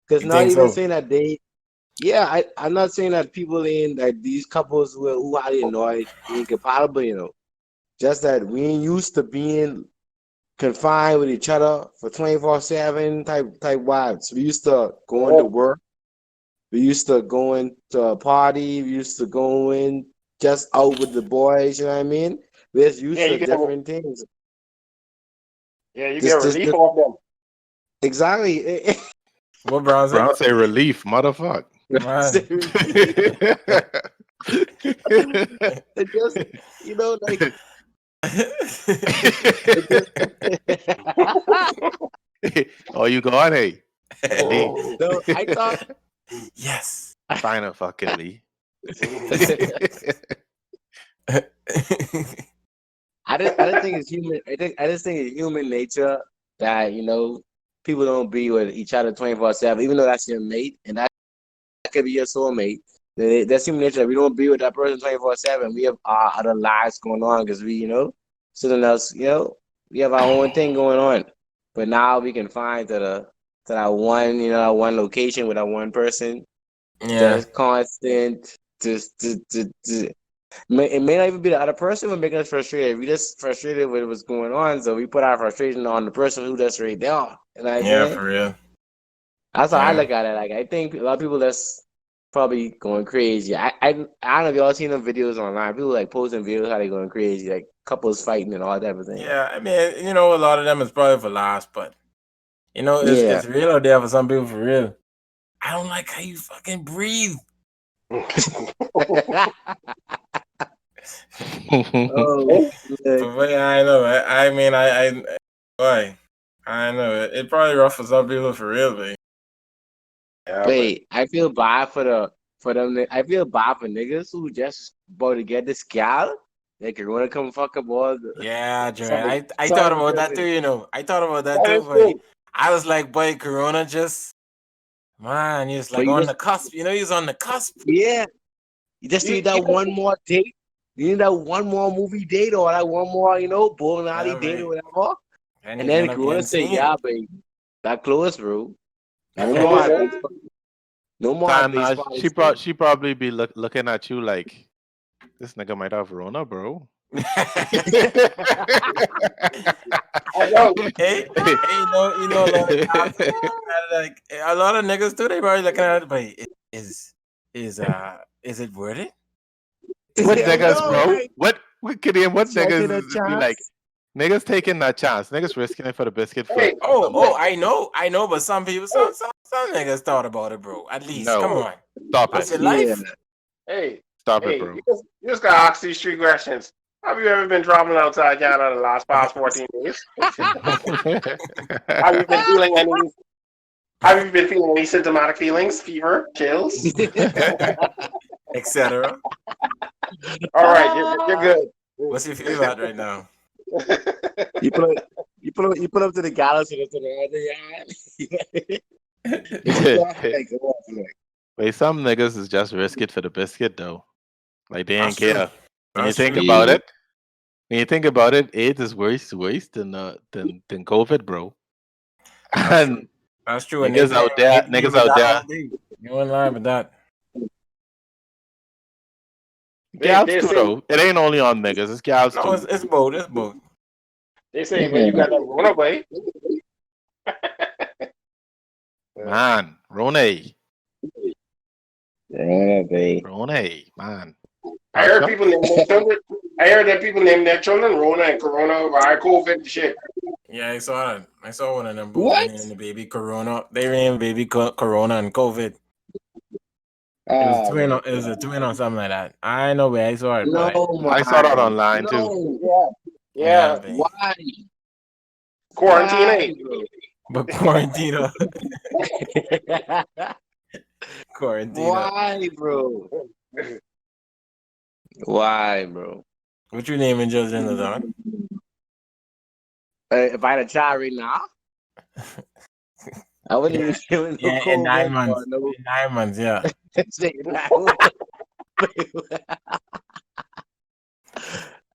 Because You not think even so? saying that I'm not saying that people in like these couples who highly annoyed incompatible, just that we ain't used to being confined with each other for 24/7 type vibes. We used to going to work. We used to going to a party. We used to going just out with the boys. You know what I mean? We're just used Yeah, to different things. you get Just relief off them. exactly. What Brown say? Brown say relief, motherfucker. Man. It just like Oh, you gone, hey? no, I thought Yes. Final fucking Lee. I just think it's human. I just think it's human nature that people don't be with each other 24/7, even though that's your mate and that could be your soulmate. That's human nature. We don't be with that person 24/7. We have our other lives going on because something else. We have our own thing going on. But now we can find that one that one location with that one person. Yeah. Just constant. It may not even be the other person who making us frustrated. We just frustrated with what's going on, so we put our frustration on the person who just right there. You know what I'm Yeah, saying? for real. That's how I Yeah. look at it. Like I think a lot of people that's probably going crazy. I don't know if y'all seen them videos online. People like posting videos how they going crazy, like couples fighting and all that type of thing. Yeah, I mean, a lot of them is probably for laughs, but Yeah. it's real out there for some people for real. I don't like how you fucking breathe. Oh, But boy, I know. I mean, boy, I know it probably rough for some people for real, but wait, I feel bad for them. I feel bad for niggas who just about to get this gal. They could want to come fuck up all the. yeah, Dre. Sorry, I thought sorry, about that Kevin. too. I thought about that That too, is but true. I was like, boy, Corona just man, he's But like on the cusp. He's on the cusp. yeah, you just need that one more date. You need that one more movie date or that one more, bowling alley Yeah, date or right. whatever. And And he's then end if up you want getting to say, seen. yeah, baby, that close, bro. No That's what more they at say. base. No more at Time base now, party. she probably be looking at you like this nigga might have Rona, bro. I know. Hey, like a lot of niggas too. They probably looking at it, but is it worth it? What I niggas, know, bro? right? What Gideon, what Taking niggas a is be like? chance. Niggas taking that chance. Niggas risking it for the biscuit for Hey, some nigga. I know, but some people, some niggas thought about it, bro. At least, come No. on, Stop that's it. your Yeah. life. hey, Stop it, hey, bro. you just gotta ask these three questions. Have you ever been traveling outside Canada the past 14 days? Have you been feeling any? Have you been feeling any symptomatic feelings? Fever, chills? Etc. All right, you're good. What's your fever at right now? You put up to the galaxy to the Wait, some niggas is just risk it for the biscuit though. Like they ain't That's true. care. When you That's think true. about it, AIDS is worse than COVID, bro. That's true. And That's true. And they be niggas with out that there, all day. You ain't lying with that. gals They too say though. It ain't only on niggas, it's gals No, too. it's both. It's both. when you got that run away. Man, Rone, Yeah, babe. man. I heard people name their children. I heard that people name their children Rona and Corona by COVID and shit. Yeah, I saw that. I saw one of them boys. What? They named the baby Corona. They named baby Corona and COVID. It was a twin or something like that. I know where I saw it, but No, I saw that man. online too. No. yeah, Yeah, baby. Why? quarantine. Why, bro? But quarantine, quarantine. Why, bro? Why, bro? What you naming children, Ladon? If I had a child right now, I wouldn't even give him no Yeah, in 9 COVID or months. no. In 9 months, yeah.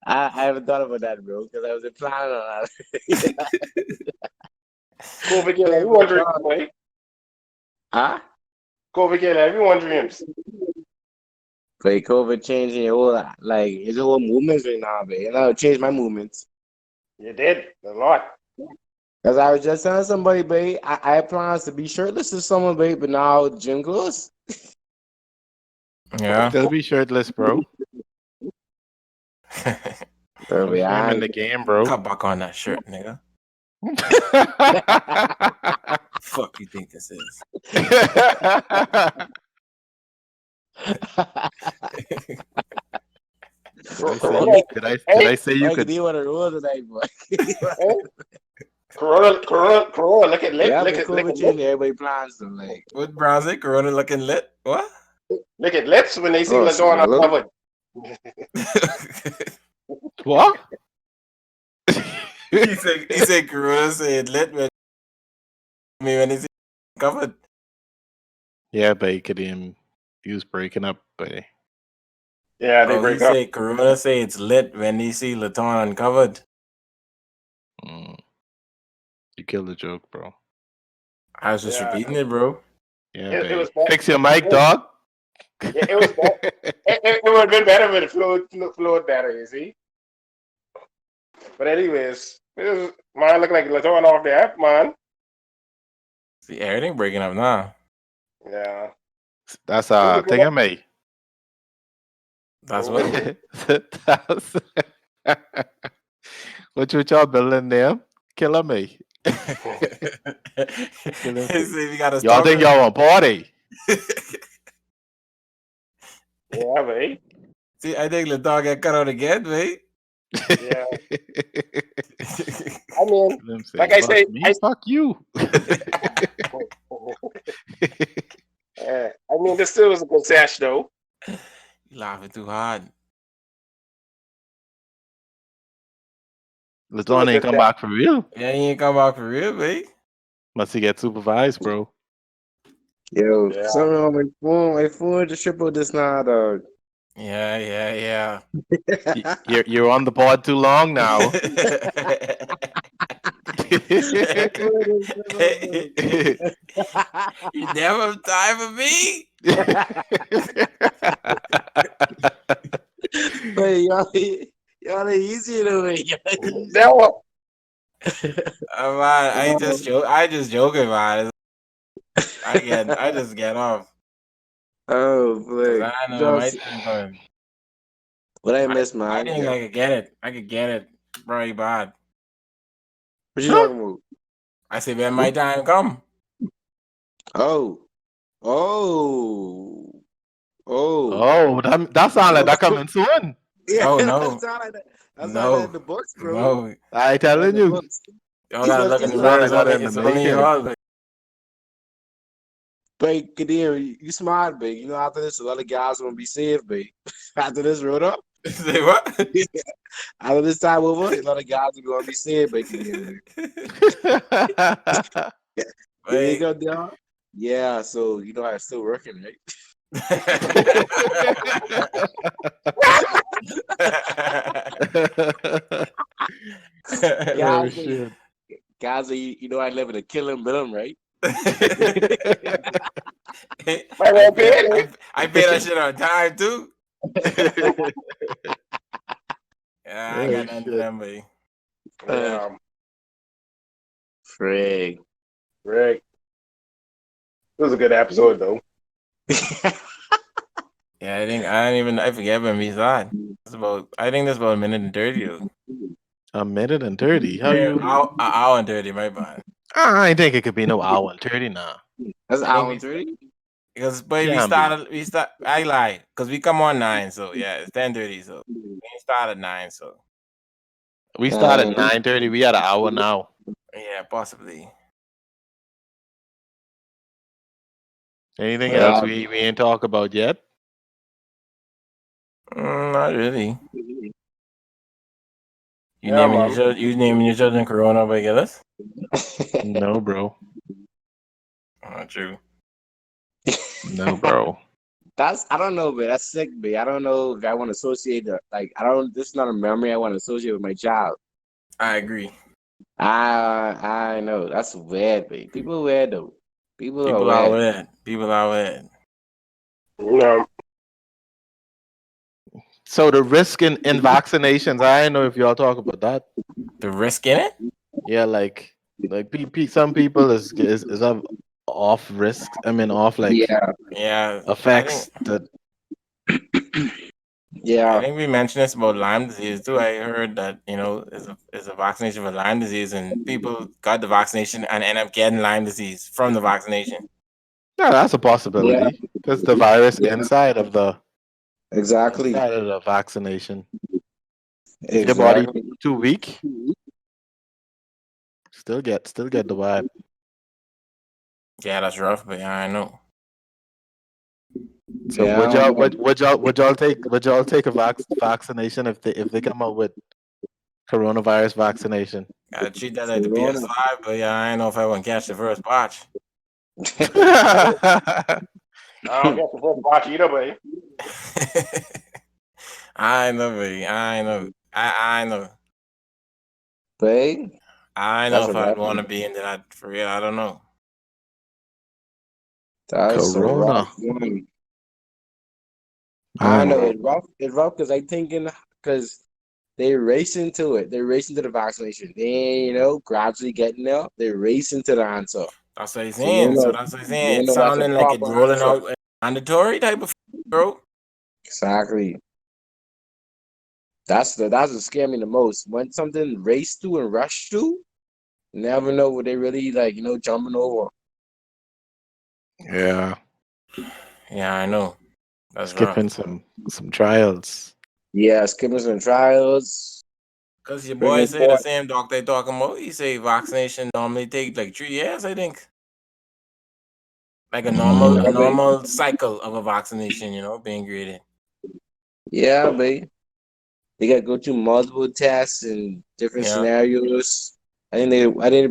I haven't thought about that, bro, because I was planning on that. COVID kill everyone dreams, boy. Huh? COVID kill everyone dreams. Like COVID changing your whole like his whole movements right now, babe. And I would change my movements. You did a lot. As I was just telling somebody, babe, I had plans to be shirtless to someone, babe, but now gym clothes. Yeah. Still be shirtless, bro. Bro, No shame in the game, bro. Cut back on that shirt, nigga. Fuck you think this is? Did I say you Like, could? do you want to roll tonight, boy? Corona, look at lit, Yeah, look but at look COVID at changed lit, everybody plans to like. What Brown's it? Corona looking lit? What? look at lips when they see Oh, Ladon so look. uncovered. What? he said Corona said lit when he see covered. Yeah, but he was breaking up, but Yeah, they Oh, he break up. said Corona say it's lit when he see Laton uncovered. you killed the joke, bro. I was just Yeah. repeating it, bro. Yeah, It was babe. Fix your mic, dog. it was it would have been better if it flowed better, you see. But anyways, mine look like Ladon off the app, man. See, everything breaking up now. Yeah. That's thing I made. That's what. That's what y'all building there? Killer me. Killing He me. said we gotta Y'all stop think it. y'all want party? Yeah, mate. See, I think Laton get cut out again, mate. Yeah. I mean, like I say, fuck you. I mean, this still was a good sash, though. You laughing too hard. Ladon ain't come back for real. Yeah, he ain't come back for real, mate. Must he get supervised, bro? Yo, Yeah. something on my phone. My phone just triple this now, dog. Yeah. You're on the board too long now. You never have time for me. Wait, y'all ain't easy to me. Never. Man, I just joking, man. I just get off. Oh, 'Cause boy. I know my time coming. What I miss, man? I think I could get it. I could get it. Very bad. What you talking about? I say when my time come. Oh, That sound like that coming soon. yeah. Oh no. That sound like that. That's No. like that in the books, bro. No. I telling you. Y'all gotta look in the Sound mirror. like that in It's the only making. y'all. But But Kadir, you smart, big. You know, after this, a lot of guys gonna be saved, big. After this road up, say what? after this time over, a lot of guys are gonna be saved, big. Kadir. There you go, Dion. Yeah, so you know I'm still working, right? Oh, shit. Guys, you know I live in a killing rhythm, right? I pay that shit on time too. Yeah, I got nothing to them, buddy. Yeah. Frig. Rick. It was a good episode, though. Yeah, I forget when we started. I think that's about a minute and 30. Though. A minute and 30? How you? An hour and 30, my bad. I think it could be no hour and 30 now. That's an hour and 30? Because boy, I lied. Because we come on 9, so yeah, it's 10:30, so we start at 9, so we started at 9:30. We had an hour now. yeah, possibly. Anything else we ain't talk about yet? Not really. You Yeah, naming man. your children Corona by Gillis? No, bro. Not true. No, bro. I don't know, but that's sick, but I don't know if I want to associate this is not a memory I want to associate with my child. I agree. I know. That's weird, babe. People are weird though. People are People are weird. weird. People are weird. Yeah. So the risk in vaccinations, I don't know if y'all talk about that. The risk in it? Yeah, like some people is of off risks. I mean, off like Yeah, Yeah, effects that. I yeah, think we mentioned this about Lyme disease too. I heard that is a vaccination for Lyme disease, and people got the vaccination and end up getting Lyme disease from the vaccination. Yeah, that's a yeah, possibility because the virus yeah. Exactly. inside of the vaccination. If your body Exactly. too weak, still get the vibe. Yeah, that's rough, but yeah, I know. So Yeah, I don't know. would y'all take a vaccination if they come out with coronavirus vaccination? Gotta treat that like the Corona. PS5, but yeah, I don't know if I want to catch the first batch. I don't get the first watch either, but I know, baby. I know. I know. Babe, I know that's a if I'd rough want to one. be into that for real. I don't know. That's a rough Corona, one. I man. know it's rough. It's rough because I thinking because they racing to it. They're racing to the vaccination. They gradually getting there. They're racing to the answer. That's what he's So you saying. So know, that's what he's you saying. It's know that's a sounding like it's proper rolling answer. out mandatory type of bro. Exactly. That's what scared me the most. When something race through and rush through, you never know what they really jumping over. Yeah, Yeah, I know. That's rough. skipping some trials. Yeah, skipping some trials, Cause your boy bringing say the forth. same doctor they talking about. He say vaccination normally take like 3 years, I think. Like a Yeah, babe. normal cycle of a vaccination, being created. Yeah, babe. They got to go through multiple tests and different Yeah. scenarios. I think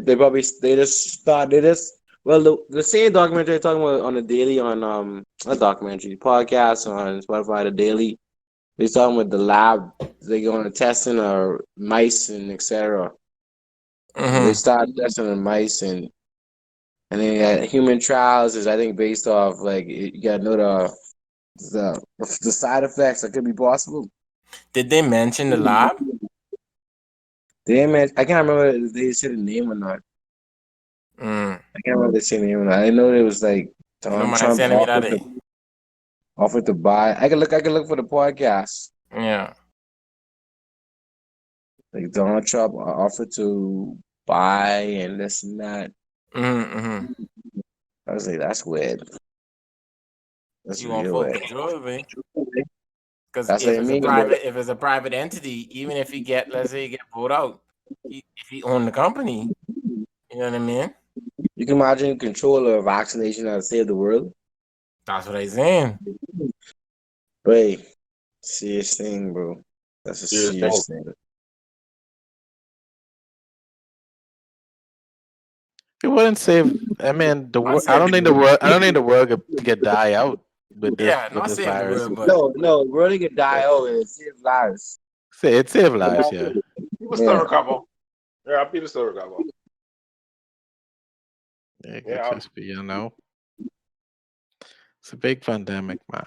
they just start they just well the same documentary they're talking about on the daily on a documentary podcast on Spotify the daily. They're talking about the lab. They go on a testing or mice and etc. So they Mm-hmm. start testing on mice and then human trials is I think based off like you got to know the side effects that could be possible. Did they mention the lab? Damn it, I can't remember if they said the name or not. Mm. I can't remember if they said the name or not. I know it was like You don't Donald mind Trump sending me that day? offered to buy. I can look for the podcast. Yeah. Like Donald Trump offered to buy and this and that. Mm-hmm, mm-hmm. I was like, that's weird. That's You want real full weird. control of it? Because That's what I mean. But if it's a private entity, even if let's say he get pulled out, if he own the company, you know what I mean? you can imagine control of vaccination that save the world. That's what I'm saying. But hey, serious thing, bro. That's a serious thing. serious thing. It wouldn't save. I mean, Not I save don't the think the world. world. I don't think the world to get die out Yeah, with not this save the virus. world, but No, we're only gonna die. Oh, it saves lives. Say it save You lives. know, Yeah, people still Yeah. recover. Yeah, people still recover. it could Yeah, just be it's a big pandemic, man.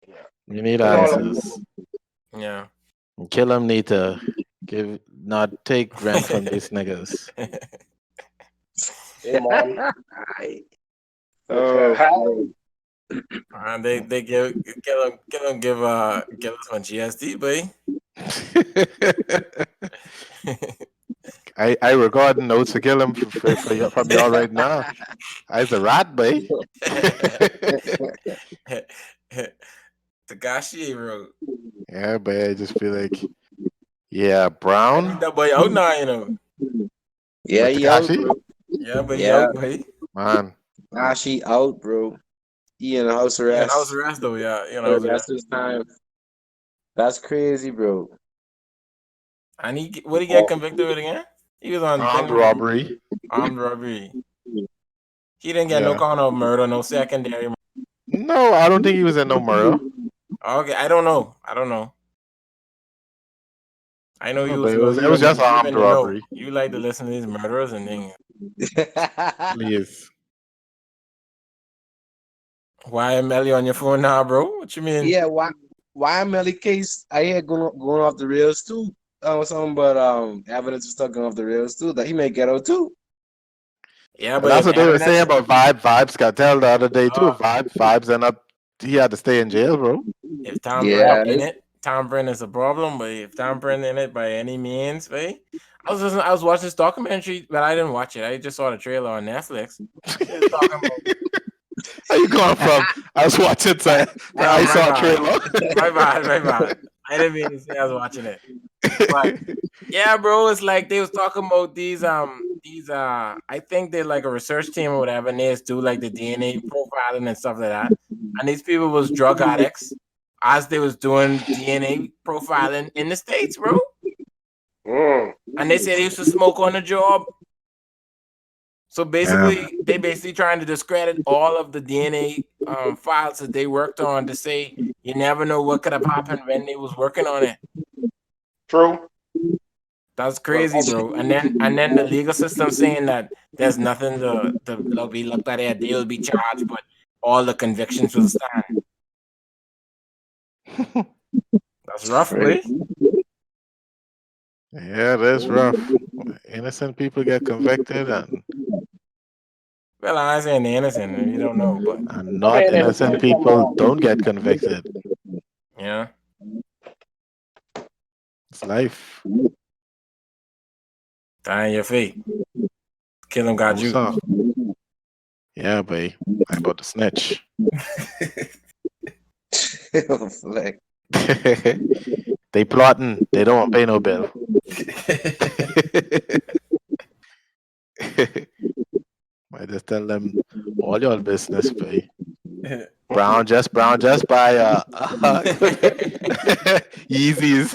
yeah. We need It's all answers. yeah. Kill them need to not take rent from these niggas. hey, man. Oh, How? And they kill him give us one GSD, boy. I recording notes to kill him from y'all right now. I's a rat, boy. Takashi, bro. Yeah, but I just feel like, yeah, I Brown need that boy out now, yeah, with he out, Takashi, bro. Yeah, but he Yeah, out, boy. man. nah, she out, bro. He in house Yeah, house arrest arrest though, yeah. for House the arrest. rest of his time. That's crazy, bro. And what he get convicted with again? He was on Armed robbery. Armed robbery. He didn't get no count of murder, no secondary. No, I don't think he was in no murder. Okay, I don't know. I know you. But it was just armed robbery. You like to listen to these murderers and things. Please. YML on your phone now, bro? What you mean? Yeah, YML case. I hear going off the rails too. Something but evidence was stuck going off the rails too. That he may get out too. Yeah, but that's what they were saying about Vibes Cartel the other day too. Vibes end up he had to stay in jail, bro. If tampering in it, tampering is a problem, but if tampering in it by any means, right? I was watching this documentary, but I didn't watch it. I just saw the trailer on Netflix. How you going from? I was watching I saw a trailer. My bad. I didn't mean to say I was watching it. But yeah, bro, it's like they was talking about these I think they're like a research team or whatever, and they just do like the DNA profiling and stuff like that. And these people was drug addicts as they was doing DNA profiling in the States, bro. And they said they used to smoke on the job. So basically, they trying to discredit all of the DNA files that they worked on to say you never know what could have happened when they was working on it. True. That's crazy, bro. And then the legal system saying that there's nothing to be looked at it. They'll be charged, but all the convictions will stand. That's rough, right? Yeah, that's rough. Innocent people get convicted, and well, I'm saying the innocent. You don't know, but and not innocent people don't get convicted. Yeah, it's life. Die on your feet. Kill him, got you. So, yeah, babe. I about to snitch. They plotting. They don't want to pay no bill. I just tell them all your business, babe. Brown just buy Yeezys.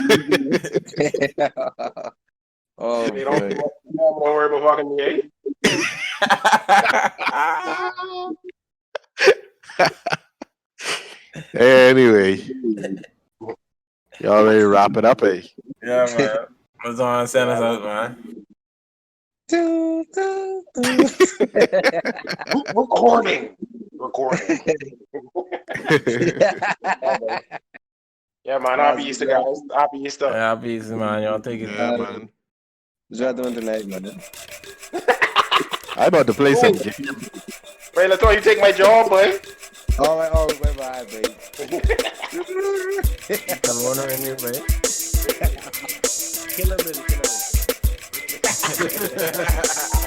They don't worry about fucking me, Anyway, y'all ready to wrap it up, eh? Yeah, man. What's on? Send us out, man. Recording. Yeah, man. Happy Easter, guys. Happy Easter. Yeah, happy Easter, man. Y'all take it. Yeah, man. What y'all doing tonight, man? I about to play some game. Wait, let's you take my job, boy. All right, bye, babe. Corona in you, babe. Kill him.